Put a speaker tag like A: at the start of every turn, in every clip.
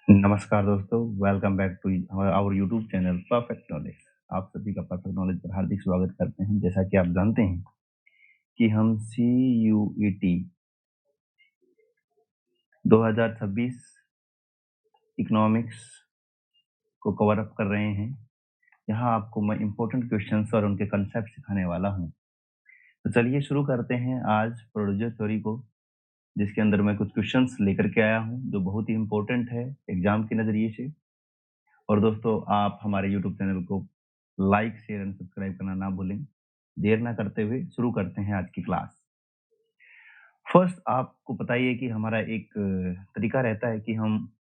A: नमस्कार दोस्तों, welcome back to our YouTube channel Perfect Knowledge. आप सभी का परफेक्ट नॉलेज पर हार्दिक स्वागत करते हैं। जैसा कि आप जानते हैं कि हम CUET 2026 इकोनॉमिक्स को कवर अप कर रहे हैं। यहाँ आपको मैं इम्पोर्टेंट क्वेश्चंस और उनके कंसेप्ट सिखाने वाला हूँ। तो चलिए शुरू करते हैं आज प्रोड्यूसर थ्योरी को, जिसके अंदर मैं कुछ क्वेश्चंस लेकर के आया हूँ जो बहुत ही इम्पोर्टेंट है एग्जाम के नज़रिए से। और दोस्तों, आप हमारे यूट्यूब चैनल को लाइक, शेयर एंड सब्सक्राइब करना ना भूलें। देर ना करते हुए शुरू करते हैं आज की क्लास। फर्स्ट, आपको पता ही है कि हमारा एक तरीका रहता है कि हम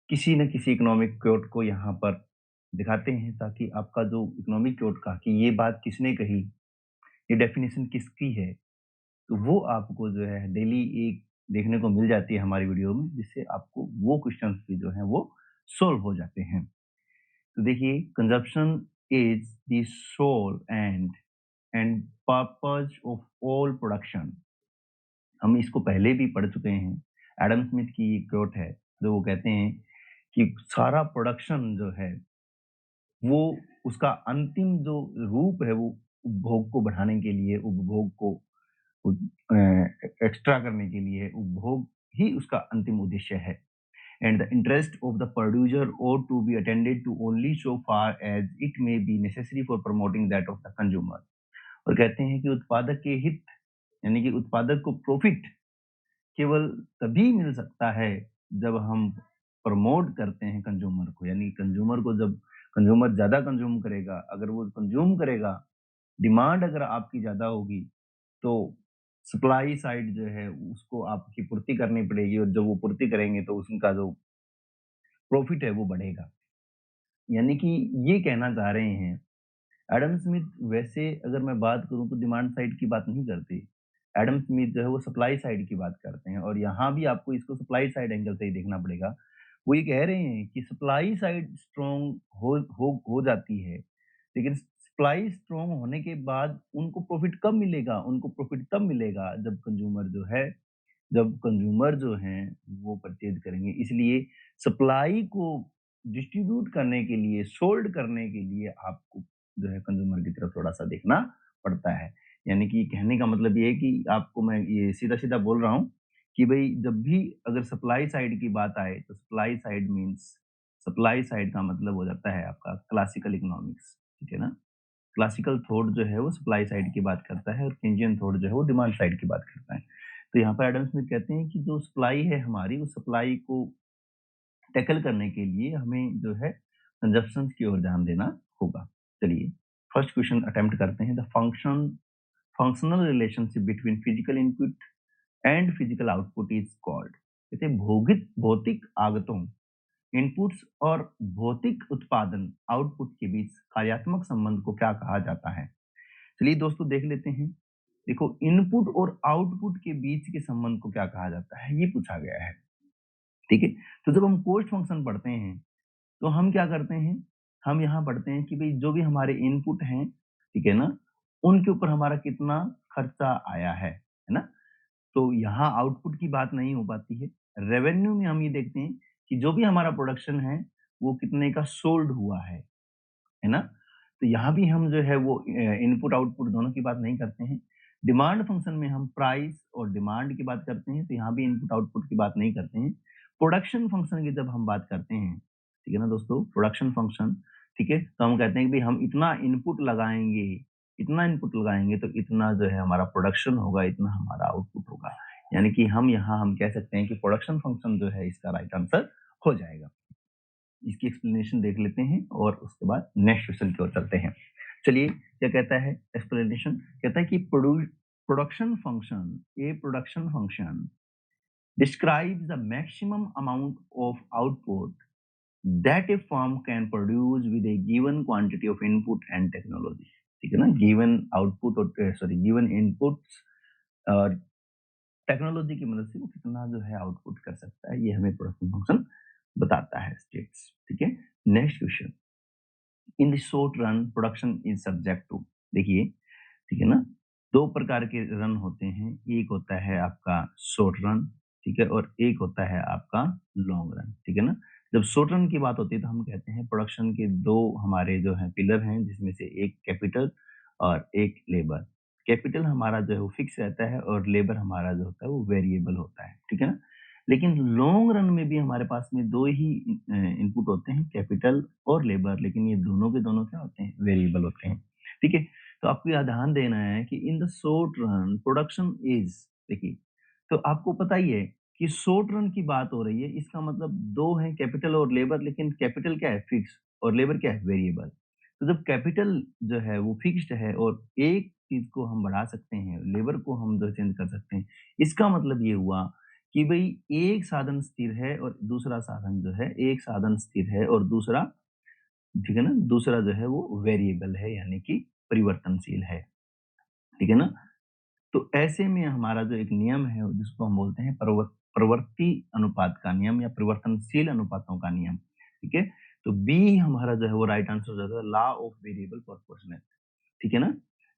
A: किसी न किसी इकोनॉमिक क्वोट को यहाँ पर दिखाते हैं, ताकि आपका जो इकोनॉमिक क्वोट का कि ये बात किसने कही, ये डेफिनेशन किसकी है, तो वो आपको जो है डेली एक देखने को मिल जाती है हमारी वीडियो में, जिससे आपको वो क्वेश्चंस भी जो हैं वो सोल्व हो जाते हैं। तो देखिए, consumption is the sole and purpose of all production. हम इसको पहले भी पढ़ चुके हैं। एडम स्मिथ की एक कोट है जो वो कहते हैं कि सारा प्रोडक्शन जो है वो उसका अंतिम जो रूप है वो उपभोग को बढ़ाने के लिए, उपभोग को एक्स्ट्रा करने के लिए, उपभोग ही उसका अंतिम उद्देश्य है। And the interest of the producer ought to be attended to only so far as it may be necessary for promoting that of the consumer। और कहते हैं कि उत्पादक के हित, यानी कि उत्पादक को प्रॉफिट केवल तभी मिल सकता है जब हम प्रमोट करते हैं कंज्यूमर को। यानी कंज्यूमर को, जब कंज्यूमर ज्यादा कंज्यूम करेगा, अगर वो कंज्यूम करेगा, डिमांड अगर आपकी ज्यादा होगी, तो सप्लाई साइड जो है उसको आपकी पूर्ति करनी पड़ेगी, और जब वो पूर्ति करेंगे तो उनका जो प्रॉफिट है वो बढ़ेगा। यानी कि ये कहना चाह रहे हैं एडम स्मिथ। वैसे अगर मैं बात करूं तो डिमांड साइड की बात नहीं करते। एडम स्मिथ जो है वो सप्लाई साइड की बात करते हैं, और यहाँ भी आपको इसको सप्लाई साइड एंगल से ही देखना पड़ेगा। वो ये कह रहे हैं कि सप्लाई साइड स्ट्रॉन्ग हो जाती है, लेकिन सप्लाई स्ट्रॉन्ग होने के बाद उनको प्रॉफिट कब मिलेगा? उनको प्रॉफिट तब मिलेगा जब कंज्यूमर जो हैं वो परचेज करेंगे। इसलिए सप्लाई को डिस्ट्रीब्यूट करने के लिए, सोल्ड करने के लिए आपको जो है कंज्यूमर की तरफ थोड़ा-सा देखना पड़ता है। यानी कि कहने का मतलब ये है कि आपको मैं ये सीधा-सीधा बोल रहा हूँ कि भई जब भी अगर सप्लाई साइड की बात आए, तो सप्लाई साइड का मतलब हो जाता है आपका क्लासिकल इकोनॉमिक्स, ठीक है ना? क्लासिकल थॉट जो है वो सप्लाई साइड की बात करता है, और केंजियन थॉट जो है वो डिमांड साइड की बात करता है। तो यहाँ पर एडम स्मिथ कहते हैं कि जो सप्लाई है हमारी, उस सप्लाई को टैकल करने के लिए हमें जो है कंजप्शन की ओर ध्यान देना होगा। चलिए फर्स्ट क्वेश्चन अटेम्प्ट करते हैं। The functional relationship between physical input and physical output is called. जैसे भौतिक भौतिक आगतों, इनपुट्स और भौतिक उत्पादन आउटपुट के बीच कार्यात्मक संबंध को क्या कहा जाता है? चलिए दोस्तों देख लेते हैं। देखो, इनपुट और आउटपुट के बीच के संबंध को क्या कहा जाता है, ये पूछा गया है। ठीक है। तो जब हम कॉस्ट फंक्शन पढ़ते हैं, तो हम क्या करते हैं, हम यहाँ पढ़ते हैं कि भाई जो भी हमारे इनपुट हैं, ठीक है ना, उनके ऊपर हमारा कितना खर्चा आया है ना? तो यहाँ आउटपुट की बात नहीं हो पाती है। रेवेन्यू में हम ये देखते हैं कि जो भी हमारा प्रोडक्शन है वो कितने का सोल्ड हुआ है ना? तो यहाँ भी हम जो है वो इनपुट आउटपुट दोनों की बात नहीं करते हैं। डिमांड फंक्शन में हम प्राइस और डिमांड की बात करते हैं, तो यहाँ भी इनपुट आउटपुट की बात नहीं करते हैं। प्रोडक्शन फंक्शन की जब हम बात करते हैं, ठीक है ना दोस्तों, प्रोडक्शन फंक्शन, ठीक है, तो हम कहते हैं कि भाई हम इतना इनपुट लगाएंगे तो इतना जो है हमारा प्रोडक्शन होगा, इतना हमारा आउटपुट होगा। यानी कि हम कह सकते हैं कि प्रोडक्शन फंक्शन जो है इसका राइट आंसर हो जाएगा। इसकी एक्सप्लेनेशन देख लेते हैं और उसके बाद नेक्स्ट क्वेश्चन की ओर चलते हैं। चलिए, क्या कहता है एक्सप्लेनेशन? कहता है कि production function describes the maximum amount of output that a firm can produce with a given quantity of input and technology। ठीक है ना? गिवन आउटपुट और गिवन इनपुट्स और टेक्नोलॉजी की मदद से वो कितना जो है आउटपुट कर सकता है, ये हमें प्रोडक्शन फंक्शन बताता है, स्टेट्स। ठीक है। Next question, in the short run production is subject to. देखिए, ठीक है ना, दो प्रकार के रन होते हैं। एक होता है आपका शॉर्ट रन, ठीक है, और एक होता है आपका लॉन्ग रन, ठीक है ना। जब शॉर्ट रन की बात होती है तो हम कहते हैं प्रोडक्शन के दो हमारे जो हैं पिलर हैं, जिसमें से एक कैपिटल और एक लेबर। कैपिटल हमारा जो है वो फिक्स रहता है और लेबर हमारा जो होता है वो वेरिएबल होता है, ठीक है ना। लेकिन लॉन्ग रन में भी हमारे पास में दो ही इनपुट होते हैं, कैपिटल और लेबर, लेकिन ये दोनों के दोनों क्या होते हैं, वेरिएबल होते हैं, ठीक है। तो आपको यह ध्यान देना है कि इन the short run production is, देखिए, तो आपको पता ही है कि शॉर्ट रन की बात हो रही है, इसका मतलब दो हैं, कैपिटल और लेबर, लेकिन कैपिटल क्या है, फिक्स, और लेबर क्या है, वेरिएबल। तो जब कैपिटल जो है वो फिक्स्ड है और एक चीज को हम बढ़ा सकते हैं, लेबर को हम जो चेंज कर सकते हैं, इसका मतलब ये हुआ कि भाई एक साधन स्थिर है और दूसरा साधन जो है, एक साधन स्थिर है और दूसरा, ठीक है ना, दूसरा जो है वो वेरिएबल है, यानी कि परिवर्तनशील है, ठीक है ना। तो ऐसे में हमारा जो एक नियम है जिसको हम बोलते हैं प्रवृत्ति अनुपात का नियम या परिवर्तनशील अनुपातों का नियम, ठीक है। तो बी हमारा जो है वो राइट आंसर हो जाता है, लॉ ऑफ वेरिएबल प्रोपोर्शनल, ठीक है ना।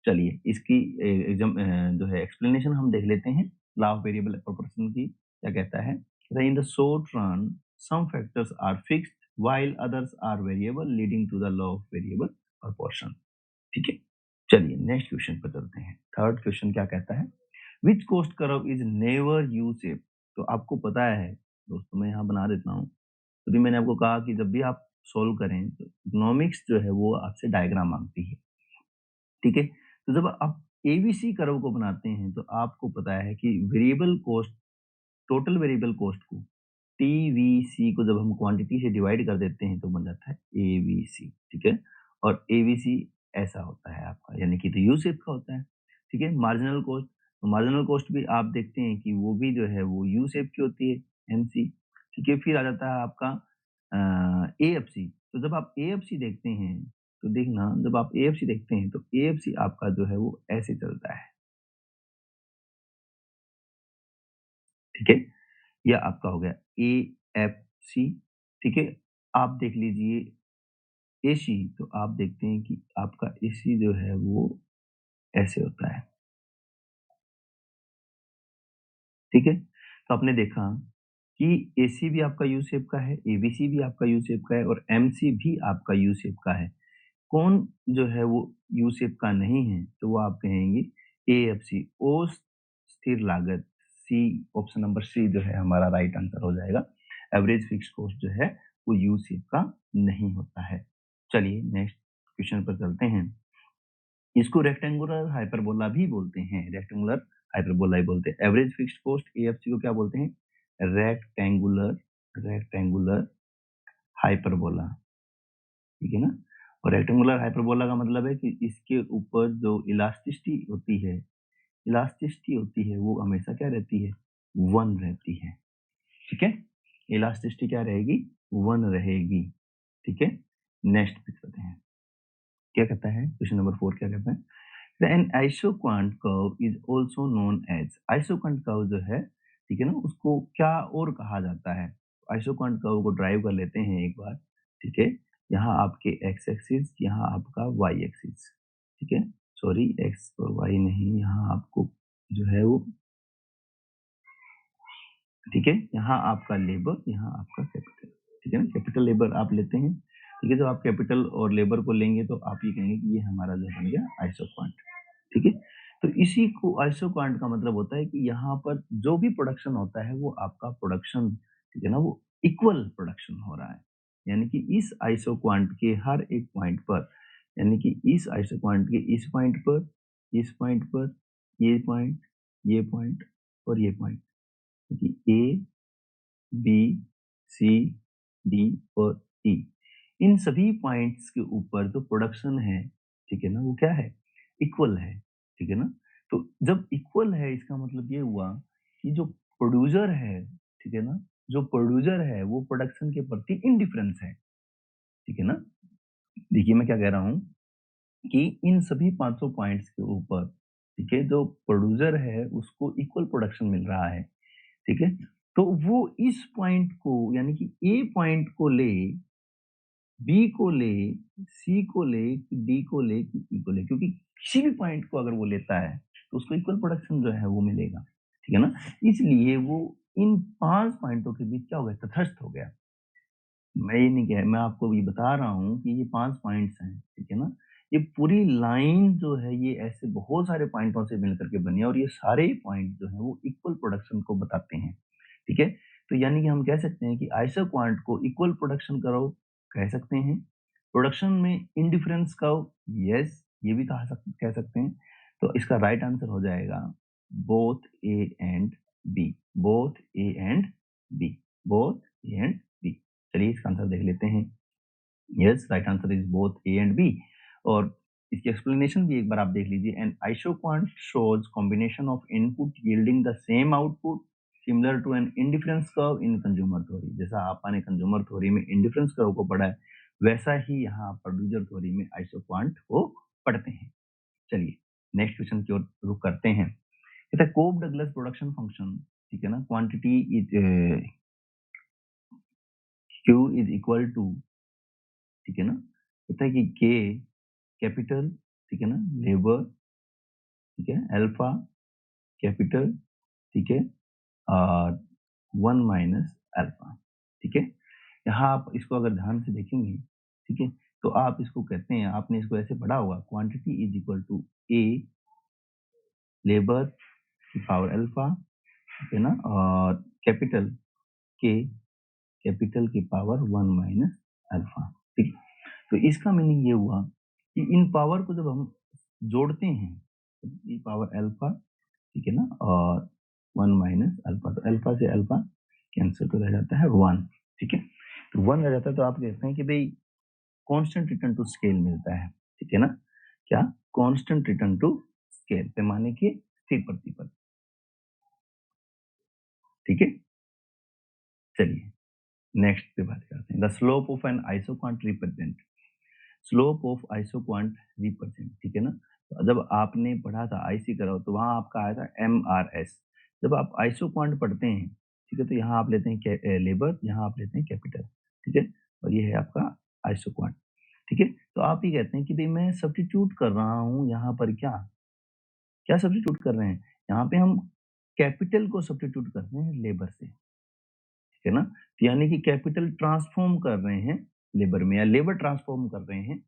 A: चलिए इसकी एग्जाम जो है एक्सप्लेनेशन हम देख लेते हैं। लॉ ऑफ वेरिएबल प्रोपोर्शन की क्या कहता है, in the short run some factors are fixed while others are variable leading to the law of variable proportion, ठीक है। चलिए नेक्स्ट क्वेश्चन पर चलते हैं। थर्ड क्वेश्चन क्या कहता है, which cost curve is never U shape. तो आपको पता है दोस्तों, मैं यहाँ बना देता हूँ, तभी मैंने आपको कहा कि जब भी आप सोल्व करें तो इकोनॉमिक्स जो है वो आपसे डायग्राम मांगती है, ठीक है। तो जब आप एबीसी कर्व को बनाते हैं तो आपको पता है कि variable cost, total variable cost को, टीवीसी को जब हम क्वांटिटी से डिवाइड कर देते हैं तो बन जाता है एवीसी, ठीक है। और एवीसी ऐसा होता है आपका, यानी कि तो यू शेप का होता है, ठीक है। मार्जिनल कॉस्ट, तो मार्जिनल कॉस्ट भी आप देखते हैं कि वो भी जो है वो यू शेप की होती है, एमसी, ठीक है। फिर आ जाता है आपका एएफसी। तो जब आप एएफसी देखते हैं तो देखना, जब आप एएफसी देखते हैं तो एएफसी आपका जो है वो ऐसे चलता है, ठीक है। या आपका हो गया एएफसी, ठीक है। आप देख लीजिए एसी, तो आप देखते हैं कि आपका एसी जो है वो ऐसे होता है, ठीक है। तो आपने देखा कि एसी भी आपका यू शेप का है, एबीसी भी आपका यू शेप का है और एमसी भी आपका यू शेप का है। कौन जो है वो यू शेप का नहीं है, तो वो आप कहेंगे एएफसी, ओ स्थिर लागत। सी, ऑप्शन नंबर सी जो है हमारा राइट आंसर हो जाएगा। एवरेज फिक्स्ड कॉस्ट जो है वो यू शेप का नहीं होता है। चलिए नेक्स्ट क्वेश्चन पर चलते हैं। इसको रेक्टेंगुलर हाइपरबोला भी बोलते हैं, रेक्टेंगुलर हाइपरबोला ही बोलते हैं। एवरेज फिक्स्ड कॉस्ट एएफसी को क्या बोलते हैं, रेक्टेंगुलर, रेक्टेंगुलर हाइपरबोला, ठीक है ना। और रेक्टेंगुलर हाइपरबोला का मतलब है कि इसके ऊपर जो इलास्टिसिटी होती है, इलास्टिसिटी होती है वो हमेशा क्या रहती है, वन रहती है, ठीक है। इलास्टिसिटी क्या रहेगी, वन रहेगी, ठीक है। नेक्स्ट पे चलते हैं। क्या कहता है क्वेश्चन नंबर 4, क्या कहता है, an isoquant curve is also known as, isoquant curve जो है, ठीक है ना, उसको क्या और कहा जाता है। आइसोक्वांट कर्व को ड्राइव कर लेते हैं एक बार, ठीक है। यहाँ आपके एक्स एक्सिस, यहाँ आपका वाई एक्सिस, ठीक है। सॉरी, एक्स और वाई नहीं, यहाँ आपको जो है वो, ठीक है, यहाँ आपका लेबर, यहाँ आपका कैपिटल, ठीक है ना। कैपिटल लेबर आप लेते हैं, ठीक है। जब आप कैपिटल और लेबर को लेंगे तो आप ये कहेंगे कि ये हमारा जो बन गया आइसोक्वांट, ठीक है। तो इसी को आइसोक्वांट का मतलब होता है कि यहाँ पर जो भी प्रोडक्शन होता है वो आपका प्रोडक्शन, ठीक है ना, वो इक्वल प्रोडक्शन हो रहा है। यानी कि इस आइसोक्वांट के हर एक पॉइंट पर, यानी कि इस आइसोक्वांट के इस पॉइंट पर, इस पॉइंट पर, ये पॉइंट और ये पॉइंट, क्योंकि ए, बी, सी, डी और ई, इन सभी पॉइंट्स के ऊपर जो प्रोडक्शन है, ठीक है ना, वो क्या है, इक्वल है, ठीक है ना। तो जब इक्वल है इसका मतलब ये हुआ कि जो प्रोड्यूसर है, ठीक है ना, जो प्रोड्यूसर है वो प्रोडक्शन के प्रति इनडिफरेंस है, ठीक है ना। देखिए मैं क्या कह रहा हूँ कि इन सभी 500 पॉइंट्स के ऊपर, ठीक है, जो प्रोड्यूसर है उसको इक्वल प्रोडक्शन मिल रहा है, ठीक है। तो वो इस पॉइंट को, यानी कि ए पॉइंट को ले, बी को ले, सी को ले, डी को ले, ई को ले, क्योंकि किसी भी पॉइंट को अगर वो लेता है तो उसको इक्वल प्रोडक्शन जो है वो मिलेगा, ठीक है ना। इसलिए वो इन 5 पॉइंटों के बीच क्या हो गया? तटस्थ हो गया। मैं ये नहीं कह मैं आपको ये बता रहा हूँ कि ये 5 पॉइंट्स हैं, ठीक है ना? ये पूरी लाइन जो है ये ऐसे बहुत सारे पॉइंटों से मिलकर के बनी है और ये सारे पॉइंट जो हैं वो इक्वल प्रोडक्शन को बताते हैं, ठीक है? तो यानी कि हम कह सकते हैं कि आइसोक्वांट को इक्वल प्रोडक्शन कर्व कह सकते हैं। प्रोडक्शन में इंडिफरेंस कर्व यस, ये भी कह सकते हैं। तो इसका राइट आंसर हो जाएगा both A and B, both A and B, both A and B. चलिए इसका आंसर देख लेते हैं। Yes, right answer is both A and B. और इसकी एक्सप्लेनेशन भी एक बार आप देख लीजिए। An isoquant shows combination of input yielding the same output similar to an indifference curve in consumer theory. जैसा आपने कंज्यूमर थ्योरी में इंडिफरेंस कर्व को पढ़ा है, वैसा ही यहाँ प्रोड्यूसर थ्योरी में आइसोक्वांट को पढ़ते हैं। चलिए नेक्स्ट क्वेश्चन की ओर रुख करते हैं। कहता है कोब डगलस प्रोडक्शन फंक्शन, ठीक है ना, quantity is Q is equal to, ठीक है ना, कहता है कि के कैपिटल, ठीक है ना, लेबर, ठीक है, अल्फा कैपिटल, ठीक है, और 1 माइनस अल्फा, ठीक है। यहाँ आप इसको अगर ध्यान से देखेंगे, ठीक है, तो आप इसको कहते हैं, आपने इसको ऐसे पढ़ा होगा, quantity is equal to A labour की पावर अल्फा, ठीक है ना, और कैपिटल के कैपिटल की पावर 1 माइनस अल्फा, ठीक है। तो इसका मीनिंग ये हुआ कि इन पावर को जब हम जोड़ते हैं, तो ये पावर अल्फा, ठीक है ना, और 1 माइनस अल्फा, तो अल्फा से अल्फा कैंसिल तो रह जाता है 1, ठीक है। तो 1 रह जाता है, तो आप कहते हैं कि भाई कांस्टेंट रिटर्न टू स्केल मिलता है, ठीक है ना। क्या? कांस्टेंट रिटर्न टू स्केल, पैमाने के स्थिर प्रतिपल, ठीक है। चलिए नेक्स्ट पे बात करते हैं। The slope of an isoquant represent, slope of isoquant represent, ठीक है ना। तो जब आपने पढ़ा था आईसी करो तो वहां आपका आया था एमआरएस। जब आप आइसोक्वांट पढ़ते हैं, ठीक है, तो यहाँ आप लेते हैं लेबर, यहाँ आप लेते हैं कैपिटल, ठीक है, और ये है आपका आइसोक्वांट, ठीक है। तो आप ये कहते हैं कि भाई मैं सब्स्टिट्यूट कर रहा हूँ यहाँ पर, क्या क्या सब्स्टिट्यूट कर रहे हैं? यहाँ पे हम कैपिटल को सब्स्टिट्यूट कर रहे हैं लेबर से, ठीक है ना। तो यानी कि कैपिटल ट्रांसफॉर्म कर रहे हैं लेबर में, या लेबर ट्रांसफॉर्म कर रहे हैं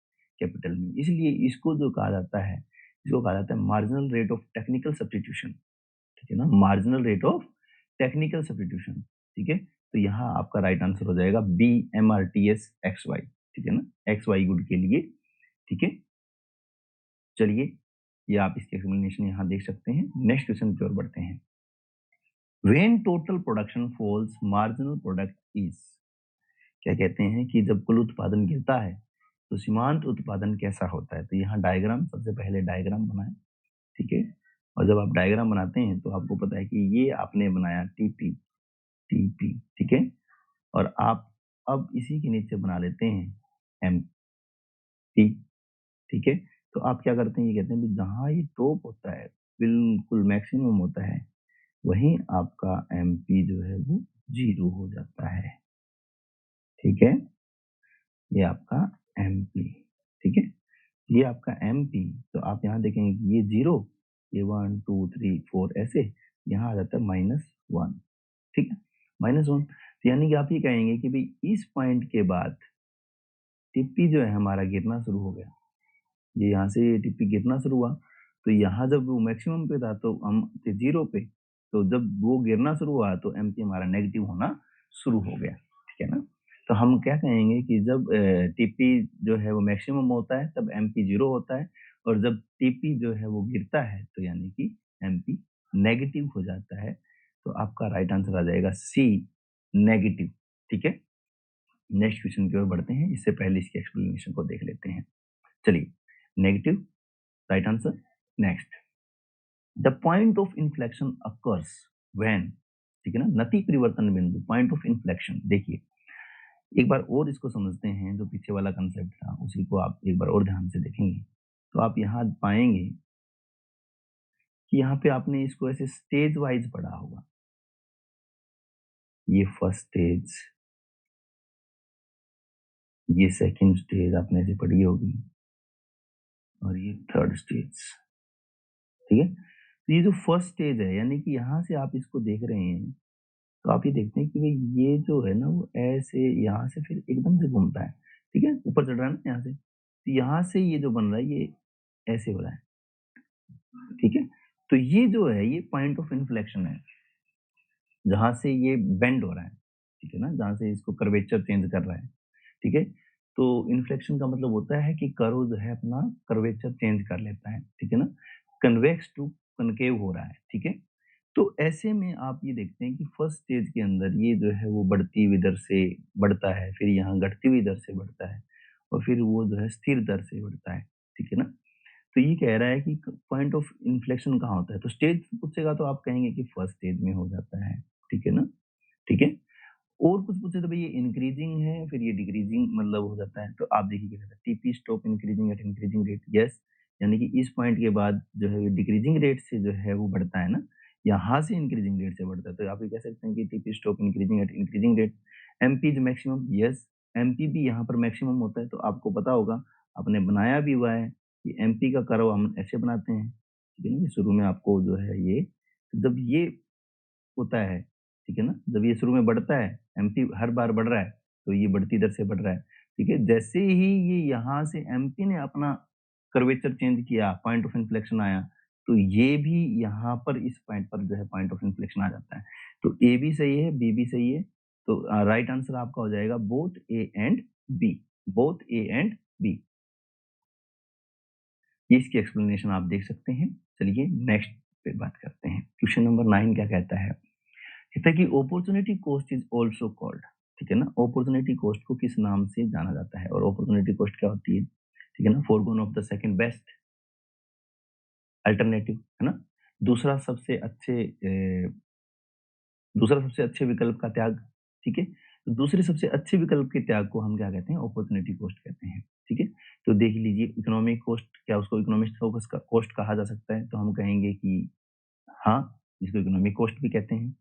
A: कैपिटल में। इसलिए इसको जो कहा जाता है, इसको कहा जाता है marginal rate of technical substitution, ठीक है ना, marginal rate of technical substitution, ठीक है। तो यहाँ आपका राइट आंसर हो जाएगा B, M R T S X Y, ठीक है ना, एक्स वाई गुड के लिए, ठीक है। चलिए ये आप इसकी एक्सप्लेनेशन यहाँ देख सकते हैं। नेक्स्ट क्वेश्चन की ओर बढ़ते हैं। When total production falls marginal product is, क्या कहते हैं कि जब कुल उत्पादन गिरता है तो सीमांत उत्पादन कैसा होता है? तो यहाँ डायग्राम, सबसे पहले डायग्राम बनाएं, ठीक है। और जब आप डायग्राम बनाते हैं तो आपको पता है कि ये आपने बनाया टीपी, टीपी, ठीक है। और आप अब इसी के नीचे बना लेते हैं एम पी, ठीक है। तो आप क्या करते हैं, ये कहते हैं कि जहाँ ये टॉप होता है, बिल्कुल मैक्सिमम होता है, वहीं आपका एम पी जो है वो 0 हो जाता है, ठीक है। ये आपका एम पी, ठीक है। ये आपका एम पी, तो आप यहाँ देखेंगे कि ये 0, ये 1 2 3 4 ऐसे, यहाँ आ जाता है -1, ठीक है, -1। तो यानी कि आप ये कहेंगे कि भाई इस पॉइंट के बाद टिप्पी जो है हमारा गिरना शुरू हो गया। ये यहाँ से ये टिप्पी गिरना शुरू हुआ, तो यहाँ जब वो मैक्सिमम पे था तो हम थे 0 पे, तो जब वो गिरना शुरू हुआ तो एम पी हमारा नेगेटिव होना शुरू हो गया, ठीक है ना। तो हम क्या कहेंगे कि जब टीपी जो है वो मैक्सिमम होता है तब एमपी 0 होता है, और जब टीपी जो है वो गिरता है तो यानी कि एमपी नेगेटिव हो जाता है। तो आपका राइट आंसर आ जाएगा सी, नेगेटिव, ठीक है। नेक्स्ट क्वेश्चन की ओर बढ़ते हैं, इससे पहले इसकी एक्सप्लेनेशन को देख लेते हैं। चलिए, negative right answer. Next, the point of inflection occurs when, ठीक है ना, नति परिवर्तन बिंदु, पॉइंट ऑफ इन्फ्लेक्शन। देखिए एक बार और इसको समझते हैं, जो पीछे वाला कंसेप्ट था उसी को आप एक बार और ध्यान से देखेंगे तो आप यहाँ पाएंगे कि यहाँ पे आपने इसको ऐसे स्टेज वाइज पढ़ा होगा। ये फर्स्ट स्टेज, ये सेकंड स्टेज आपने ऐसे पढ़ी होगी, और ये थर्ड स्टेज, ठीक है। तो ये जो फर्स्ट स्टेज है, यानी कि यहाँ से आप इसको देख रहे हैं तो आप ये देखते हैं कि भाई ये जो है ना वो ऐसे यहाँ से फिर एकदम से घूमता है, ठीक है? ऊपर चढ़ रहा है ना यहाँ से, तो यहाँ से ये जो बन रहा है ये ऐसे हो रहा है, ठीक है? तो ये जो है ये पॉइंट ऑफ इन्फ्लेक्शन है, जहाँ से ये बेंड हो रहा है, ठीक है ना? जहाँ से इसको कर्वेचर चेंज कर रहा है, ठीक है? तो इन्फ्लेक्शन का मतलब होता है कि कर्व जो है अपना कर्वेचर चेंज कर लेता है, ठीक है ना? कन्वेक्स टू कनकेव हो रहा है, ठीक है? तो ऐसे में आप ये देखते हैं कि फर्स्ट स्टेज के अंदर ये जो है वो बढ़ती हुई दर से बढ़ता है, फिर यहाँ घटती हुई दर से बढ़ता है और फिर वो जो है स्थिर दर से बढ़ता है, ठीक है ना? तो ये कह रहा है कि पॉइंट ऑफ इन्फ्लेक्शन कहाँ होता है? तो स्टेज पूछेगा तो आप कहेंगे कि फर्स्ट स्टेज में हो जाता है, ठीक है ना? ठीक है? और कुछ पूछे तो भाई ये इंक्रीजिंग है, फिर ये डिक्रीजिंग मतलब हो जाता है। तो आप देखिए क्या कहता है, TP stop increasing at increasing rate, yes. यानी कि इस पॉइंट के बाद जो है डिक्रीजिंग रेट से जो है वो बढ़ता है ना, यहाँ से इंक्रीजिंग रेट से बढ़ता है। तो आप ये कह सकते हैं कि TP stop increasing at increasing rate. MP is maximum, yes. MP भी यहाँ पर मैक्सिमम होता है, तो आपको पता होगा, आपने बनाया भी हुआ है कि एमपी का कर्व हम ऐसे बनाते हैं, ठीक है ना? शुरू में आपको जो है ये, जब ये होता है, ठीक है ना? जब ये शुरू में बढ़ता है, एमपी हर बार बढ़ रहा है, तो ये बढ़ती दर से बढ़ रहा है, ठीक है? जैसे ही ये यहाँ से एमपी ने अपना कर्वेचर चेंज किया, पॉइंट ऑफ इन्फ्लेक्शन आया, तो ये भी यहाँ पर इस पॉइंट पर जो है पॉइंट ऑफ इन्फ्लेक्शन आ जाता है। तो ए भी सही है, बी भी सही है, तो राइट आंसर आपका हो जाएगा both A and B, both A and B. इसकी एक्सप्लेनेशन आप देख सकते हैं। चलिए नेक्स्ट पे बात करते हैं। क्वेश्चन नंबर 9 क्या कहता है? कहता है कि opportunity cost is also called, ठीक है ना? अपॉर्चुनिटी कॉस्ट को किस नाम से जाना जाता है? और अपॉर्चुनिटी कॉस्ट क्या होती है? ठीक है ना? Foregone of the second best alternative, है ना? दूसरा सबसे अच्छे दूसरा सबसे अच्छे विकल्प का त्याग, ठीक है? तो दूसरे सबसे अच्छे विकल्प के त्याग को हम क्या कहते हैं? अपॉर्चुनिटी कॉस्ट कहते हैं, ठीक है? तो देख लीजिए, इकोनॉमिक कॉस्ट, क्या उसको इकोनॉमिक कॉस्ट कहा जा सकता है? तो हम कहेंगे कि हाँ, इसको इकोनॉमिक कॉस्ट भी कहते हैं।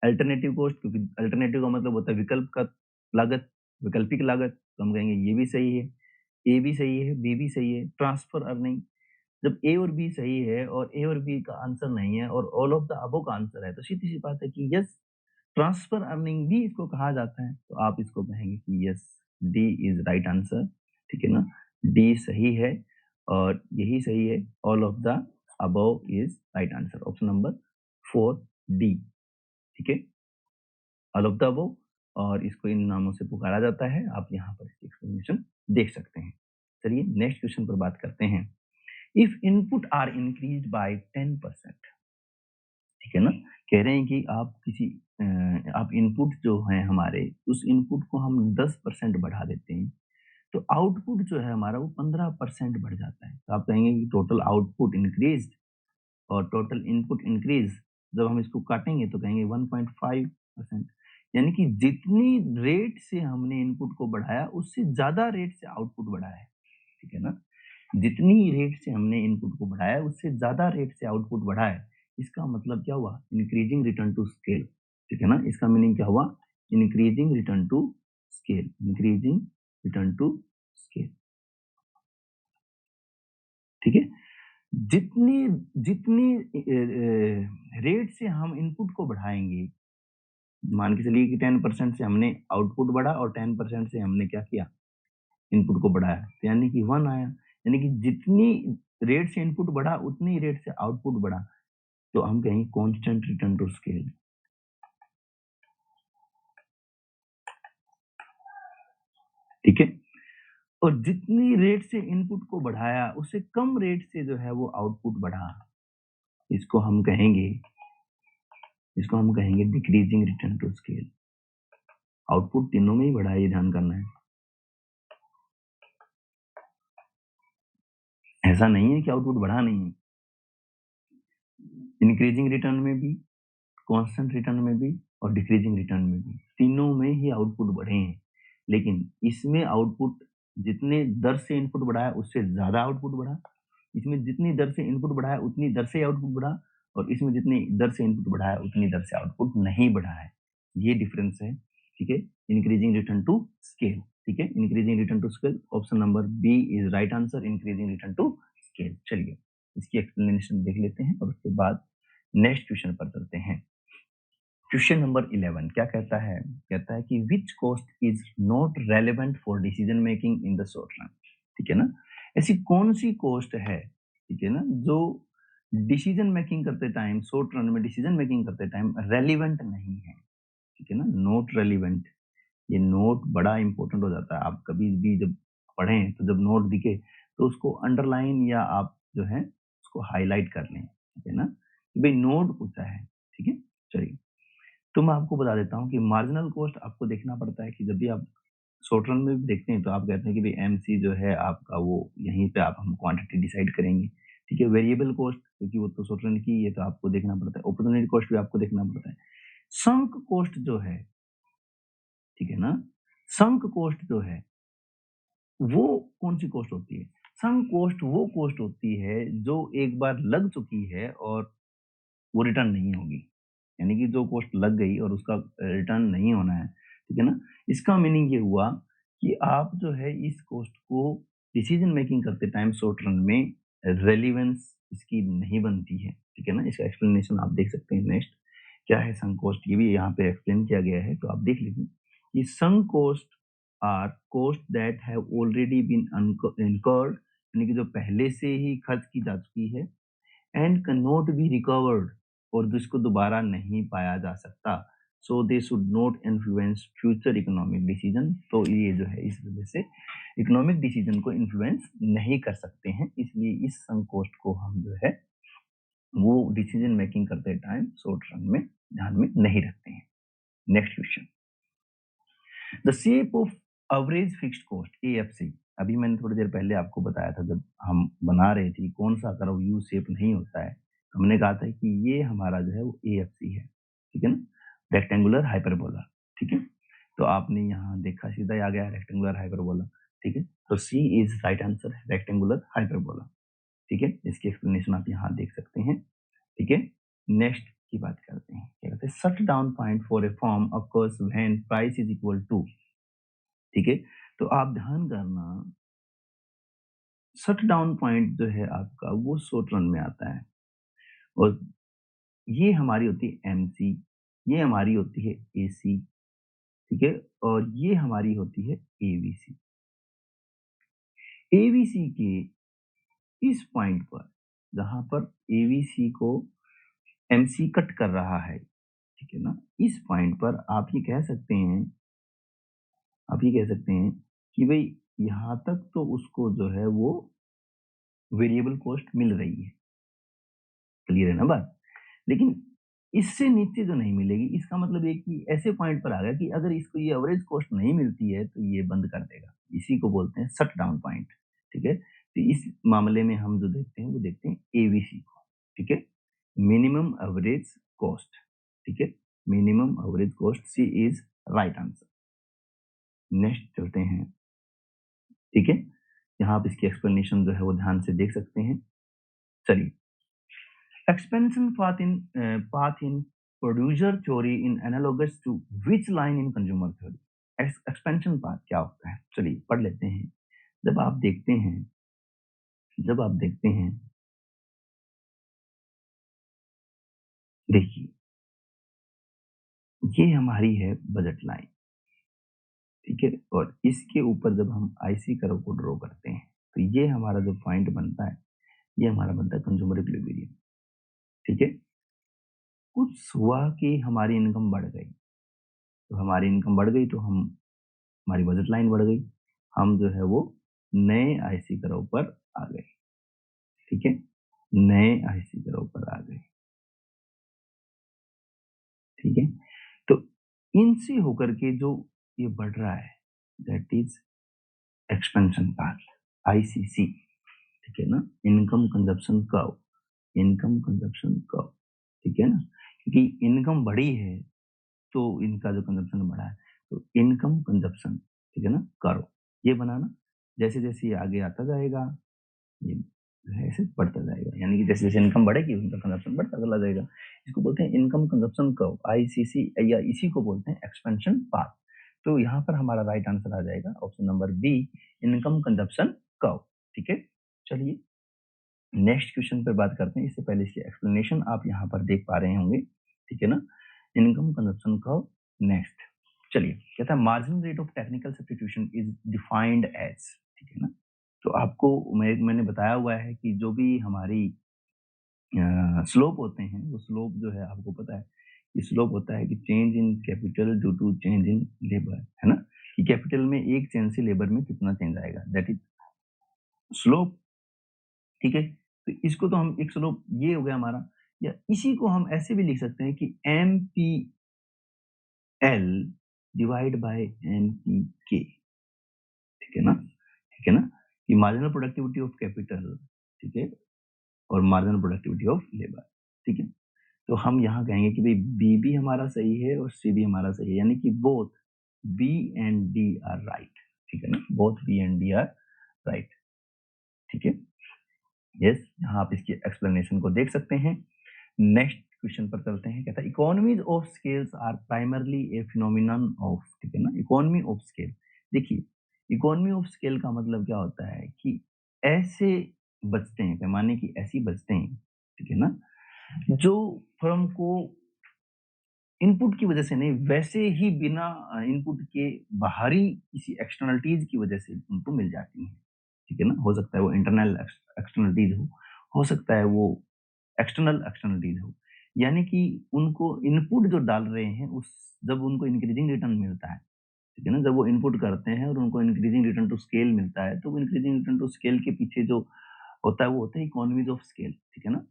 A: अल्टरनेटिव कॉस्ट, क्योंकि अल्टरनेटिव का मतलब होता है विकल्प का लागत, वैकल्पिक लागत, तो हम कहेंगे ये भी सही है, ए भी सही है, बी भी सही है। ट्रांसफर अर्निंग, जब ए और बी सही है और ए और बी का आंसर नहीं है और ऑल ऑफ द अबव का आंसर है, तो सीधी-सी बात है कि यस, ट्रांसफर अर्निंग भी इसको कहा जाता है। तो आप इसको कहेंगे कि yes, D is right answer, ठीक है ना? डी सही है और यही सही है, all of the above is right answer. Option number 4 D, ठीक है? ऑल ऑफ द अबव, और इसको इन नामों से पुकारा जाता है। आप यहाँ पर इसकी एक्सप्लेनेशन देख सकते हैं। चलिए नेक्स्ट क्वेश्चन पर बात करते हैं। If input are increased by 10%, ठीक है ना? कह रहे हैं कि आप किसी आप इनपुट जो है हमारे, उस इनपुट को हम 10% बढ़ा देते हैं, तो आउटपुट जो है हमारा वो 15% बढ़ जाता है। तो आप कहेंगे कि टोटल आउटपुट इंक्रीज्ड और टोटल इनपुट इंक्रीज, जब हम इसको काटेंगे तो कहेंगे 1.5%। यानी कि जितनी रेट से हमने इनपुट को बढ़ाया उससे ज्यादा रेट से आउटपुट बढ़ा है, ठीक है ना? जितनी रेट से हमने इनपुट को बढ़ाया उससे ज्यादा रेट से आउटपुट बढ़ा है। इसका मतलब क्या हुआ? इंक्रीजिंग रिटर्न टू स्केल, ठीक है ना? इसका मीनिंग क्या हुआ? Increasing return to scale, increasing return to scale, ठीक है? जितनी जितनी रेट से हम इनपुट को बढ़ाएंगे, मान के चलिए कि 10% से हमने आउटपुट बढ़ा और 10% से हमने क्या किया? इनपुट को बढ़ाया, तो यानी कि 1 आया। यानी कि जितनी रेट से इनपुट बढ़ा उतनी रेट से आउटपुट बढ़ा, तो हम कहेंगे कांस्टेंट रिटर्न टू स्केल, ठीक है? और जितनी रेट से इनपुट को बढ़ाया उससे कम रेट से जो है वो आउटपुट बढ़ा, इसको हम कहेंगे इसको हम कहेंगे decreasing return to scale. Output तीनों में ही बढ़ा है, ये ध्यान करना है। ऐसा नहीं है कि आउटपुट बढ़ा नहीं है। इंक्रीजिंग रिटर्न में भी, कांस्टेंट रिटर्न में भी और डिक्रीजिंग रिटर्न में भी, तीनों में ही आउटपुट बढ़े हैं। लेकिन इसमें आउटपुट जितने दर से इनपुट बढ़ाया उससे ज्यादा आउटपुट बढ़ा, इसमें जितनी दर से इनपुट बढ़ाया उतनी दर से आउटपुट बढ़ा, और इसमें जितनी दर से इनपुट बढ़ाया उतनी दर से आउटपुट नहीं बढ़ा है। ये डिफरेंस है, ठीक है? इंक्रीजिंग रिटर्न टू स्केल, ठीक है? Increasing return to scale, option number B is right answer, increasing return to scale. चलिए इसकी एक्सप्लेनेशन देख लेते हैं और उसके बाद नेक्स्ट क्वेश्चन पर चलते हैं। क्वेश्चन नंबर 11 क्या कहता है? कहता है कि which cost is not relevant for decision making in the short run. ठीक है ना? ऐसी कौन सी कॉस्ट है, ठीक है ना, जो डिसीजन मेकिंग करते टाइम, शॉर्ट रन में डिसीजन मेकिंग करते टाइम रेलिवेंट नहीं है? ठीक है ना, नॉट रेलिवेंट। ये नोट बड़ा इंपॉर्टेंट हो जाता है। आप कभी भी जब पढ़ें तो जब नोट दिखे तो उसको अंडरलाइन या आप जो है उसको हाईलाइट कर लें। ठीक है ना, कि भाई नोट पूछा है। ठीक है, चलिए। तो मैं आपको बता देता हूँ कि मार्जिनल कॉस्ट आपको देखना पड़ता है कि जब भी आप शॉर्ट रन में भी देखते हैं तो आप कहते हैं कि भाई एमसी जो है आपका, वो यहीं पे आप हम क्वांटिटी डिसाइड करेंगे। ठीक है, वेरिएबल कॉस्ट क्योंकि वो तो शॉर्ट रन की है तो आपको देखना पड़ता है। अपॉर्चुनिटी कॉस्ट भी आपको देखना पड़ता है। संक कॉस्ट जो है, ठीक है ना, संक कॉस्ट जो है वो कौन सी कॉस्ट होती है? संक कॉस्ट वो कॉस्ट होती है जो एक बार लग चुकी है और वो रिटर्न नहीं होगी। यानी कि जो कॉस्ट लग गई और उसका रिटर्न नहीं होना है, ठीक है ना? इसका मीनिंग ये हुआ कि आप जो है इस कॉस्ट को डिसीजन मेकिंग करते टाइम शॉर्ट रन में रेलेवेंस इसकी नहीं बनती है, ठीक है ना? इसका एक्सप्लेनेशन आप देख सकते हैं नेक्स्ट। क्या है संक कॉस्ट? ये भी यहाँ पे एक्सप्लेन किया गया है, तो आप देख लीजिए कि sunk cost are cost that have already been incurred, यानी कि जो पहले से ही खर्च की जा चुकी है, and can not be recovered, और जिसको दोबारा नहीं पाया जा सकता। So they should not influence future economic decision. तो ये जो है इस वजह से इकोनॉमिक डिसीजन को इन्फ्लुएंस नहीं कर सकते हैं, इसलिए इस संक कॉस्ट को हम जो है वो डिसीजन मेकिंग करते टाइम शॉर्ट रन में ध्यान में नहीं रखते हैं। Next question, the shape of average fixed cost AFC. अभी मैंने थोड़ी देर पहले आपको बताया था जब हम बना रहे थे कौन सा कर्व यू शेप नहीं होता है, हमने कहा था कि ये हमारा जो है वो एएफसी है। ठीक है ना, रेक्टेंगुलर हाइपरबोला। ठीक है, तो आपने यहाँ देखा सीधा ही आ गया रेक्टेंगुलर हाइपरबोला। ठीक है, तो C is right answer, rectangular hyperbola. ठीक है, इसकी एक्सप्लेनेशन आप यहाँ देख सकते हैं। ठीक है, नेक्स्ट की बात करते हैं। क्या कहते हैं? Shut down point for a form of course when price is equal to. ठीक है, तो आप ध्यान करना, शट डाउन पॉइंट जो है आपका वो शॉर्ट रन में आता है, और ये हमारी होती है एमसी, ये हमारी होती है एसी। ठीक है, और ये हमारी होती है एबीसी। एबीसी के इस पॉइंट पर, जहां पर एबीसी को एमसी कट कर रहा है, ठीक है ना, इस पॉइंट पर आप ये कह सकते हैं, आप ये कह सकते हैं कि भाई यहाँ तक तो उसको जो है वो वेरिएबल कॉस्ट मिल रही है। क्लियर है ना बात? लेकिन इससे नीचे जो नहीं मिलेगी, इसका मतलब ये कि ऐसे पॉइंट पर आ गया कि अगर इसको ये एवरेज कॉस्ट नहीं मिलती है तो ये बंद कर देगा। इसी को बोलते हैं शट डाउन पॉइंट। ठीक है, तो इस मामले में हम जो देखते हैं वो देखते हैं एवीसी को। ठीक है, मिनिमम एवरेज कॉस्ट। ठीक है, minimum average cost, C is right answer. Next चलते हैं। ठीक है, यहाँ आप इसकी एक्सप्लेनेशन जो है वो ध्यान से देख सकते हैं। चलिए, expansion path in producer theory in analogous to which line in consumer theory? Expansion path क्या होता है? चलिए पढ़ लेते हैं। जब आप देखते हैं, जब आप देखते हैं, देखिए ये हमारी है बजट लाइन। ठीक है, और इसके ऊपर जब हम आईसी कर्व को ड्रॉ करते हैं तो ये हमारा जो पॉइंट बनता है, ये हमारा बनता है कंज्यूमर इक्विलिब्रियम। ठीक है, कुछ हुआ कि हमारी इनकम बढ़ गई, तो हमारी इनकम बढ़ गई तो हम, हमारी बजट लाइन बढ़ गई, हम जो है वो नए आईसी कर्व पर आ गए। ठीक है, नए आईसी कर्व पर आ गए। ठीक है, तो इनसे होकर के जो ये बढ़ रहा है, that is expansion path, ICC. ठीक है ना, income consumption curve, income consumption curve. ठीक है ना, क्योंकि इनकम बढ़ी है तो इनका जो कंजप्शन बढ़ा है, तो इनकम कंजप्शन, ठीक है ना, कर्व ये बनाना। जैसे जैसे ये आगे आता जाएगा, ये जो है ऐसे बढ़ता जाएगा, यानी कि जैसे जैसे इनकम बढ़ेगी उनका कंजप्शन बढ़ता चला जाएगा। इसको बोलते हैं इनकम कंजप्शन कर्व, आईसीसी, या इसी को बोलते हैं एक्सपेंशन पाथ। तो यहाँ पर हमारा राइट आंसर आ जाएगा option number B, income consumption curve. ठीक है, चलिए नेक्स्ट क्वेश्चन पर बात करते हैं। इससे पहले इसकी एक्सप्लेनेशन आप यहाँ पर देख पा रहे होंगे। ठीक है ना, इनकम कंजप्शन कर्व नेक्स्ट। चलिए, कहता है marginal rate of technical substitution is defined as, ठीक है ना। तो आपको मैंने बताया हुआ है कि जो भी हमारी स्लोप होते हैं, वो स्लोप जो है आपको पता है कि स्लोप होता है कि change in capital due to change in labour, है ना, कि कैपिटल में एक चेंज से लेबर में कितना चेंज आएगा, दैट इज स्लोप। ठीक है, तो इसको तो हम एक स्लोप ये हो गया हमारा, या इसी को हम ऐसे भी लिख सकते हैं कि M P L divide by M P K, ठीक है ना, ठीक है ना, कि मार्जिनल प्रोडक्टिविटी ऑफ कैपिटल, ठीक है, और मार्जिनल प्रोडक्टिविटी ऑफ लेबर, ठीक है। तो हम यहाँ कहेंगे कि भाई बी भी हमारा सही है और सी भी हमारा सही है, यानी कि both B and D are right, ठीक है ना, both B and D are right, ठीक है। यस, यहाँ आप इसकी एक्सप्लेनेशन को देख सकते हैं। नेक्स्ट क्वेश्चन पर चलते हैं। कहता है economies of scales are primarily a phenomenon of, ठीक है ना, इकोनॉमी ऑफ स्केल। देखिए, इकोनॉमी ऑफ स्केल का मतलब क्या होता है कि ऐसे बचते हैं, पैमाने की ऐसी बचते हैं, ठीक है ना, जो फर्म को इनपुट की वजह से नहीं, वैसे ही बिना इनपुट के बाहरी किसी एक्सटर्नलिटीज की वजह से उनको मिल जाती हैं, ठीक है ना। हो सकता है वो इंटरनल एक्सटर्नलिटीज हो सकता है वो एक्सटर्नल एक्सटर्नलिटीज हो, यानी कि उनको इनपुट जो डाल रहे हैं उस, जब उनको इंक्रीजिंग रिटर्न मिलता है, ठीक है ना, जब वो इनपुट करते हैं और उनको इंक्रीजिंग रिटर्न टू स्केल मिलता है, तो वो इंक्रीजिंग रिटर्न टू स्केल के पीछे जो होता है वो होता है इकोनॉमीज ऑफ स्केल, ठीक है ना।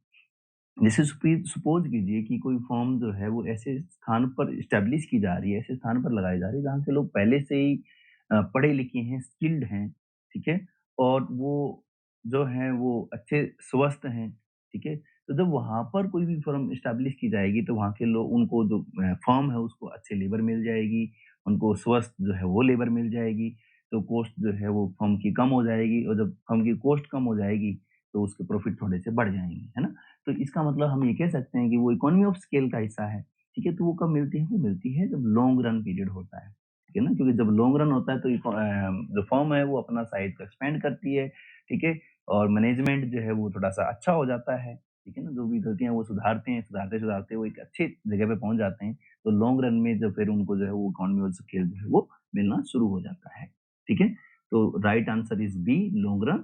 A: जैसे सपोज कीजिए कि कोई फर्म जो है वो ऐसे स्थान पर इस्टेब्लिश की जा रही है, ऐसे स्थान पर लगाई जा रही है जहाँ के लोग पहले से ही पढ़े लिखे हैं, स्किल्ड हैं, ठीक है, और वो जो है वो अच्छे स्वस्थ हैं, ठीक है। तो जब वहाँ पर कोई भी फर्म इस्टेब्लिश की जाएगी तो वहाँ के लोग, उनको जो फर्म है उसको अच्छे लेबर मिल जाएगी, उनको स्वस्थ जो है वो लेबर मिल जाएगी, तो कॉस्ट जो है वो फर्म की कम हो जाएगी, और जब फर्म की कॉस्ट कम हो जाएगी तो उसके प्रॉफिट थोड़े से बढ़ जाएंगे, है ना। तो इसका मतलब हम ये कह सकते हैं कि वो इकोनॉमी ऑफ स्केल का हिस्सा है, ठीक है। तो वो कब मिलती है, वो मिलती है जब लॉन्ग रन पीरियड होता है, ठीक है ना, क्योंकि जब लॉन्ग रन होता है तो जो फर्म है वो अपना साइज को एक्सपेंड करती है, ठीक है, और मैनेजमेंट जो है वो थोड़ा सा अच्छा हो जाता है, ठीक है ना, जो भी गलतियां वो सुधारते हैं, सुधारते सुधारते वो एक अच्छी जगह पे पहुंच जाते हैं, तो लॉन्ग रन में जब फिर उनको जो है वो इकोनॉमी ऑफ स्केल जो है वो मिलना शुरू हो जाता है, ठीक है। तो right answer is B, long run.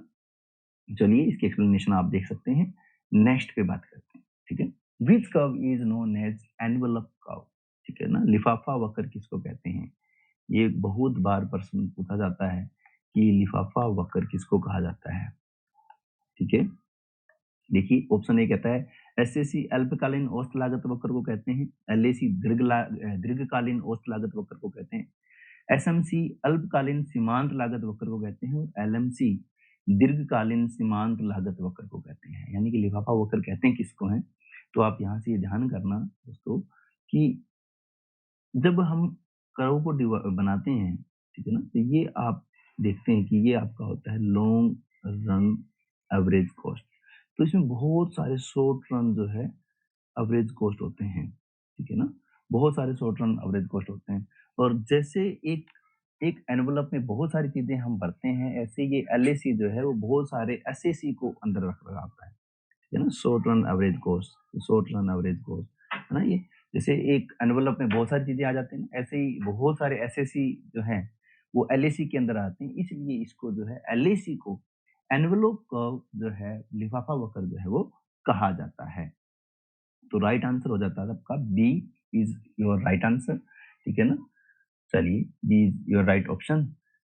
A: चलिए, इसकी एक्सप्लेनेशन आप देख सकते हैं। नेक्स्ट पे बात करते हैं, ठीक है। Which curve is known as envelope curve, ठीक है ना, लिफाफा वक्र किसको कहते हैं, ये बहुत बार प्रश्न पूछा जाता है कि लिफाफा वक्र किसको कहा जाता है, ठीक है। देखिए, ऑप्शन ए कहता है एसएससी अल्पकालीन औसत लागत वक्र को कहते हैं, एलएसी दीर्घकालीन औसत लागत वक्र को कहते हैं, एसएमसी अल्पकालीन सीमांत लागत वक्र को कहते हैं, और एलएमसी दीर्घकालीन सीमांत लागत वक्र को कहते हैं, यानी कि लिफाफा वक्र कहते हैं किसको है। तो आप यहाँ से ये ध्यान करना दोस्तों कि जब हम कर्व को बनाते हैं, ठीक है ना, तो ये आप देखते हैं कि ये आपका होता है लॉन्ग रन एवरेज कॉस्ट। तो इसमें बहुत सारे शॉर्ट रन जो है एवरेज कॉस्ट होते हैं, ठीक है ना, बहुत सारे शॉर्ट रन एवरेज कॉस्ट होते हैं। और जैसे एक एक एनवलप में बहुत सारी चीजें हम भरते हैं, ऐसे ये एलएसी जो है वो बहुत सारे एसएसी को अंदर रख रहा होता है, ठीक है ना, short run average cost, short run average cost, है ना। ये जैसे एक एनवलप में बहुत सारी चीजें आ जाती हैं, ऐसे ही बहुत सारे एसएसी जो हैं वो एलएसी के अंदर आते हैं, इसलिए इसको जो है एलएसी को एनवलप कर्व जो है, लिफाफा वक्र जो है वो कहा जाता है। तो राइट आंसर हो जाता है आपका B is your right answer, ठीक है ना। चलिए, B is your right option.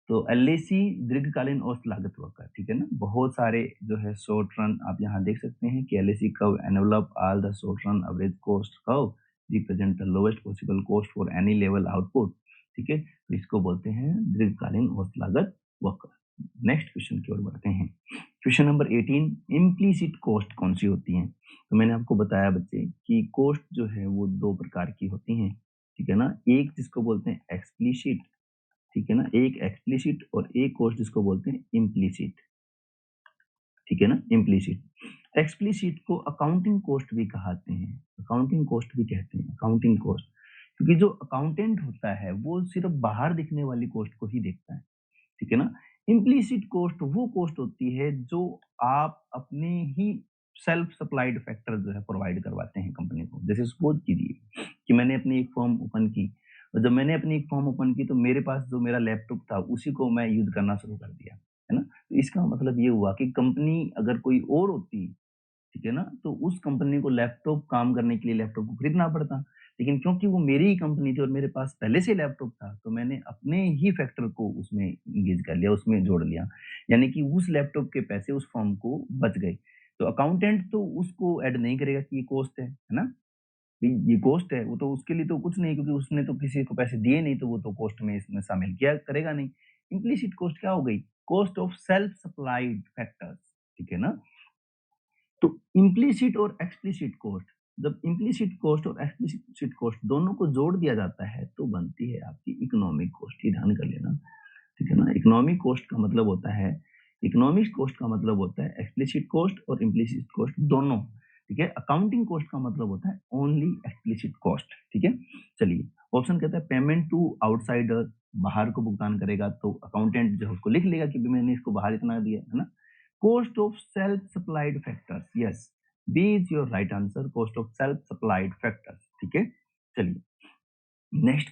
A: तो एलएसी दीर्घकालीन औसत लागत वक्र, ठीक है ना, बहुत सारे जो है शॉर्ट रन आप यहाँ देख सकते हैं कि LAC curve envelope all the short run average cost curve represent the lowest possible cost for any level output, ठीक है। तो इसको बोलते हैं दीर्घकालीन औसत लागत वक्र। नेक्स्ट क्वेश्चन की ओर बढ़ते हैं। क्वेश्चन नंबर 18, इम्प्लीसिट कॉस्ट कौन सी होती है। तो मैंने आपको बताया बच्चे कि कॉस्ट जो है वो दो प्रकार की होती हैं, ठीक है ना, एक जिसको बोलते हैं एक्सप्लिसिट, ठीक है ना, एक एक्सप्लिसिट, और एक कॉस्ट जिसको बोलते हैं इम्प्लीसिट, ठीक है ना, इम्प्लीसिट। एक्सप्लिसिट को अकाउंटिंग कॉस्ट भी कहते हैं, अकाउंटिंग कॉस्ट भी कहते हैं, अकाउंटिंग कॉस्ट, क्योंकि जो अकाउंटेंट होता है वो सिर्फ बाहर दिखने वाली कॉस्ट को ही देखता है, ठीक है ना। इम्प्लीसिट कॉस्ट वो कॉस्ट होती है जो आप अपने ही सेल्फ सप्लाइड फैक्टर जो है प्रोवाइड करवाते हैं कंपनी को। जैसे सपोज कीजिए कि मैंने अपनी एक फर्म ओपन की, और जब मैंने अपनी एक फर्म ओपन की तो मेरे पास जो मेरा लैपटॉप था उसी को मैं यूज करना शुरू कर दिया, है ना? तो इसका मतलब ये हुआ कि कंपनी अगर कोई और होती, ठीक है ना, तो उस कंपनी को लैपटॉप काम करने के लिए लैपटॉप को खरीदना पड़ता। लेकिन क्योंकि वो मेरी ही कंपनी थी और मेरे पास पहले से लैपटॉप था, तो मैंने अपने ही फैक्टर को उसमें एंगेज कर लिया, उसमें जोड़ लिया। यानी कि उस लैपटॉप के पैसे उस फर्म को बच गए। तो अकाउंटेंट तो उसको ऐड नहीं करेगा कि ये कॉस्ट है ना? ये कॉस्ट है, वो तो उसके लिए तो कुछ नहीं, क्योंकि उसने तो किसी को पैसे दिए नहीं, तो वो तो कॉस्ट में इसमें शामिल किया करेगा नहीं। इम्प्लिसिट कॉस्ट क्या हो गई? Cost of self supplied factors, ठीक है ना? तो इम्प्लिसिट और एक्सप्लिसिट कॉस्ट, जब इम्प्लिसिट कॉस्ट और एक्सप्लिसिट कॉस्ट दोनों को जोड़ दिया जाता है तो बनती है आपकी इकोनॉमिक कॉस्ट। ये ध्यान कर लेना, ठीक है ना? इकोनॉमिक कॉस्ट का मतलब होता है, इकोनॉमिक कॉस्ट का मतलब होता है एक्सप्लिसिट कॉस्ट और इम्प्लिसिट कॉस्ट दोनों, ठीक है? अकाउंटिंग कॉस्ट का मतलब होता है ओनली एक्सप्लिसिट कॉस्ट, ठीक है? चलिए, ऑप्शन कहता है पेमेंट टू आउटसाइडर, बाहर को भुगतान करेगा तो अकाउंटेंट जो है उसको लिख लेगा कि भी मैंने इसको बाहर इतना दिया, है ना? Cost of self-supplied factors. Yes, B is your right answer. Cost of self-supplied factors. ठीक है, चलिए नेक्स्ट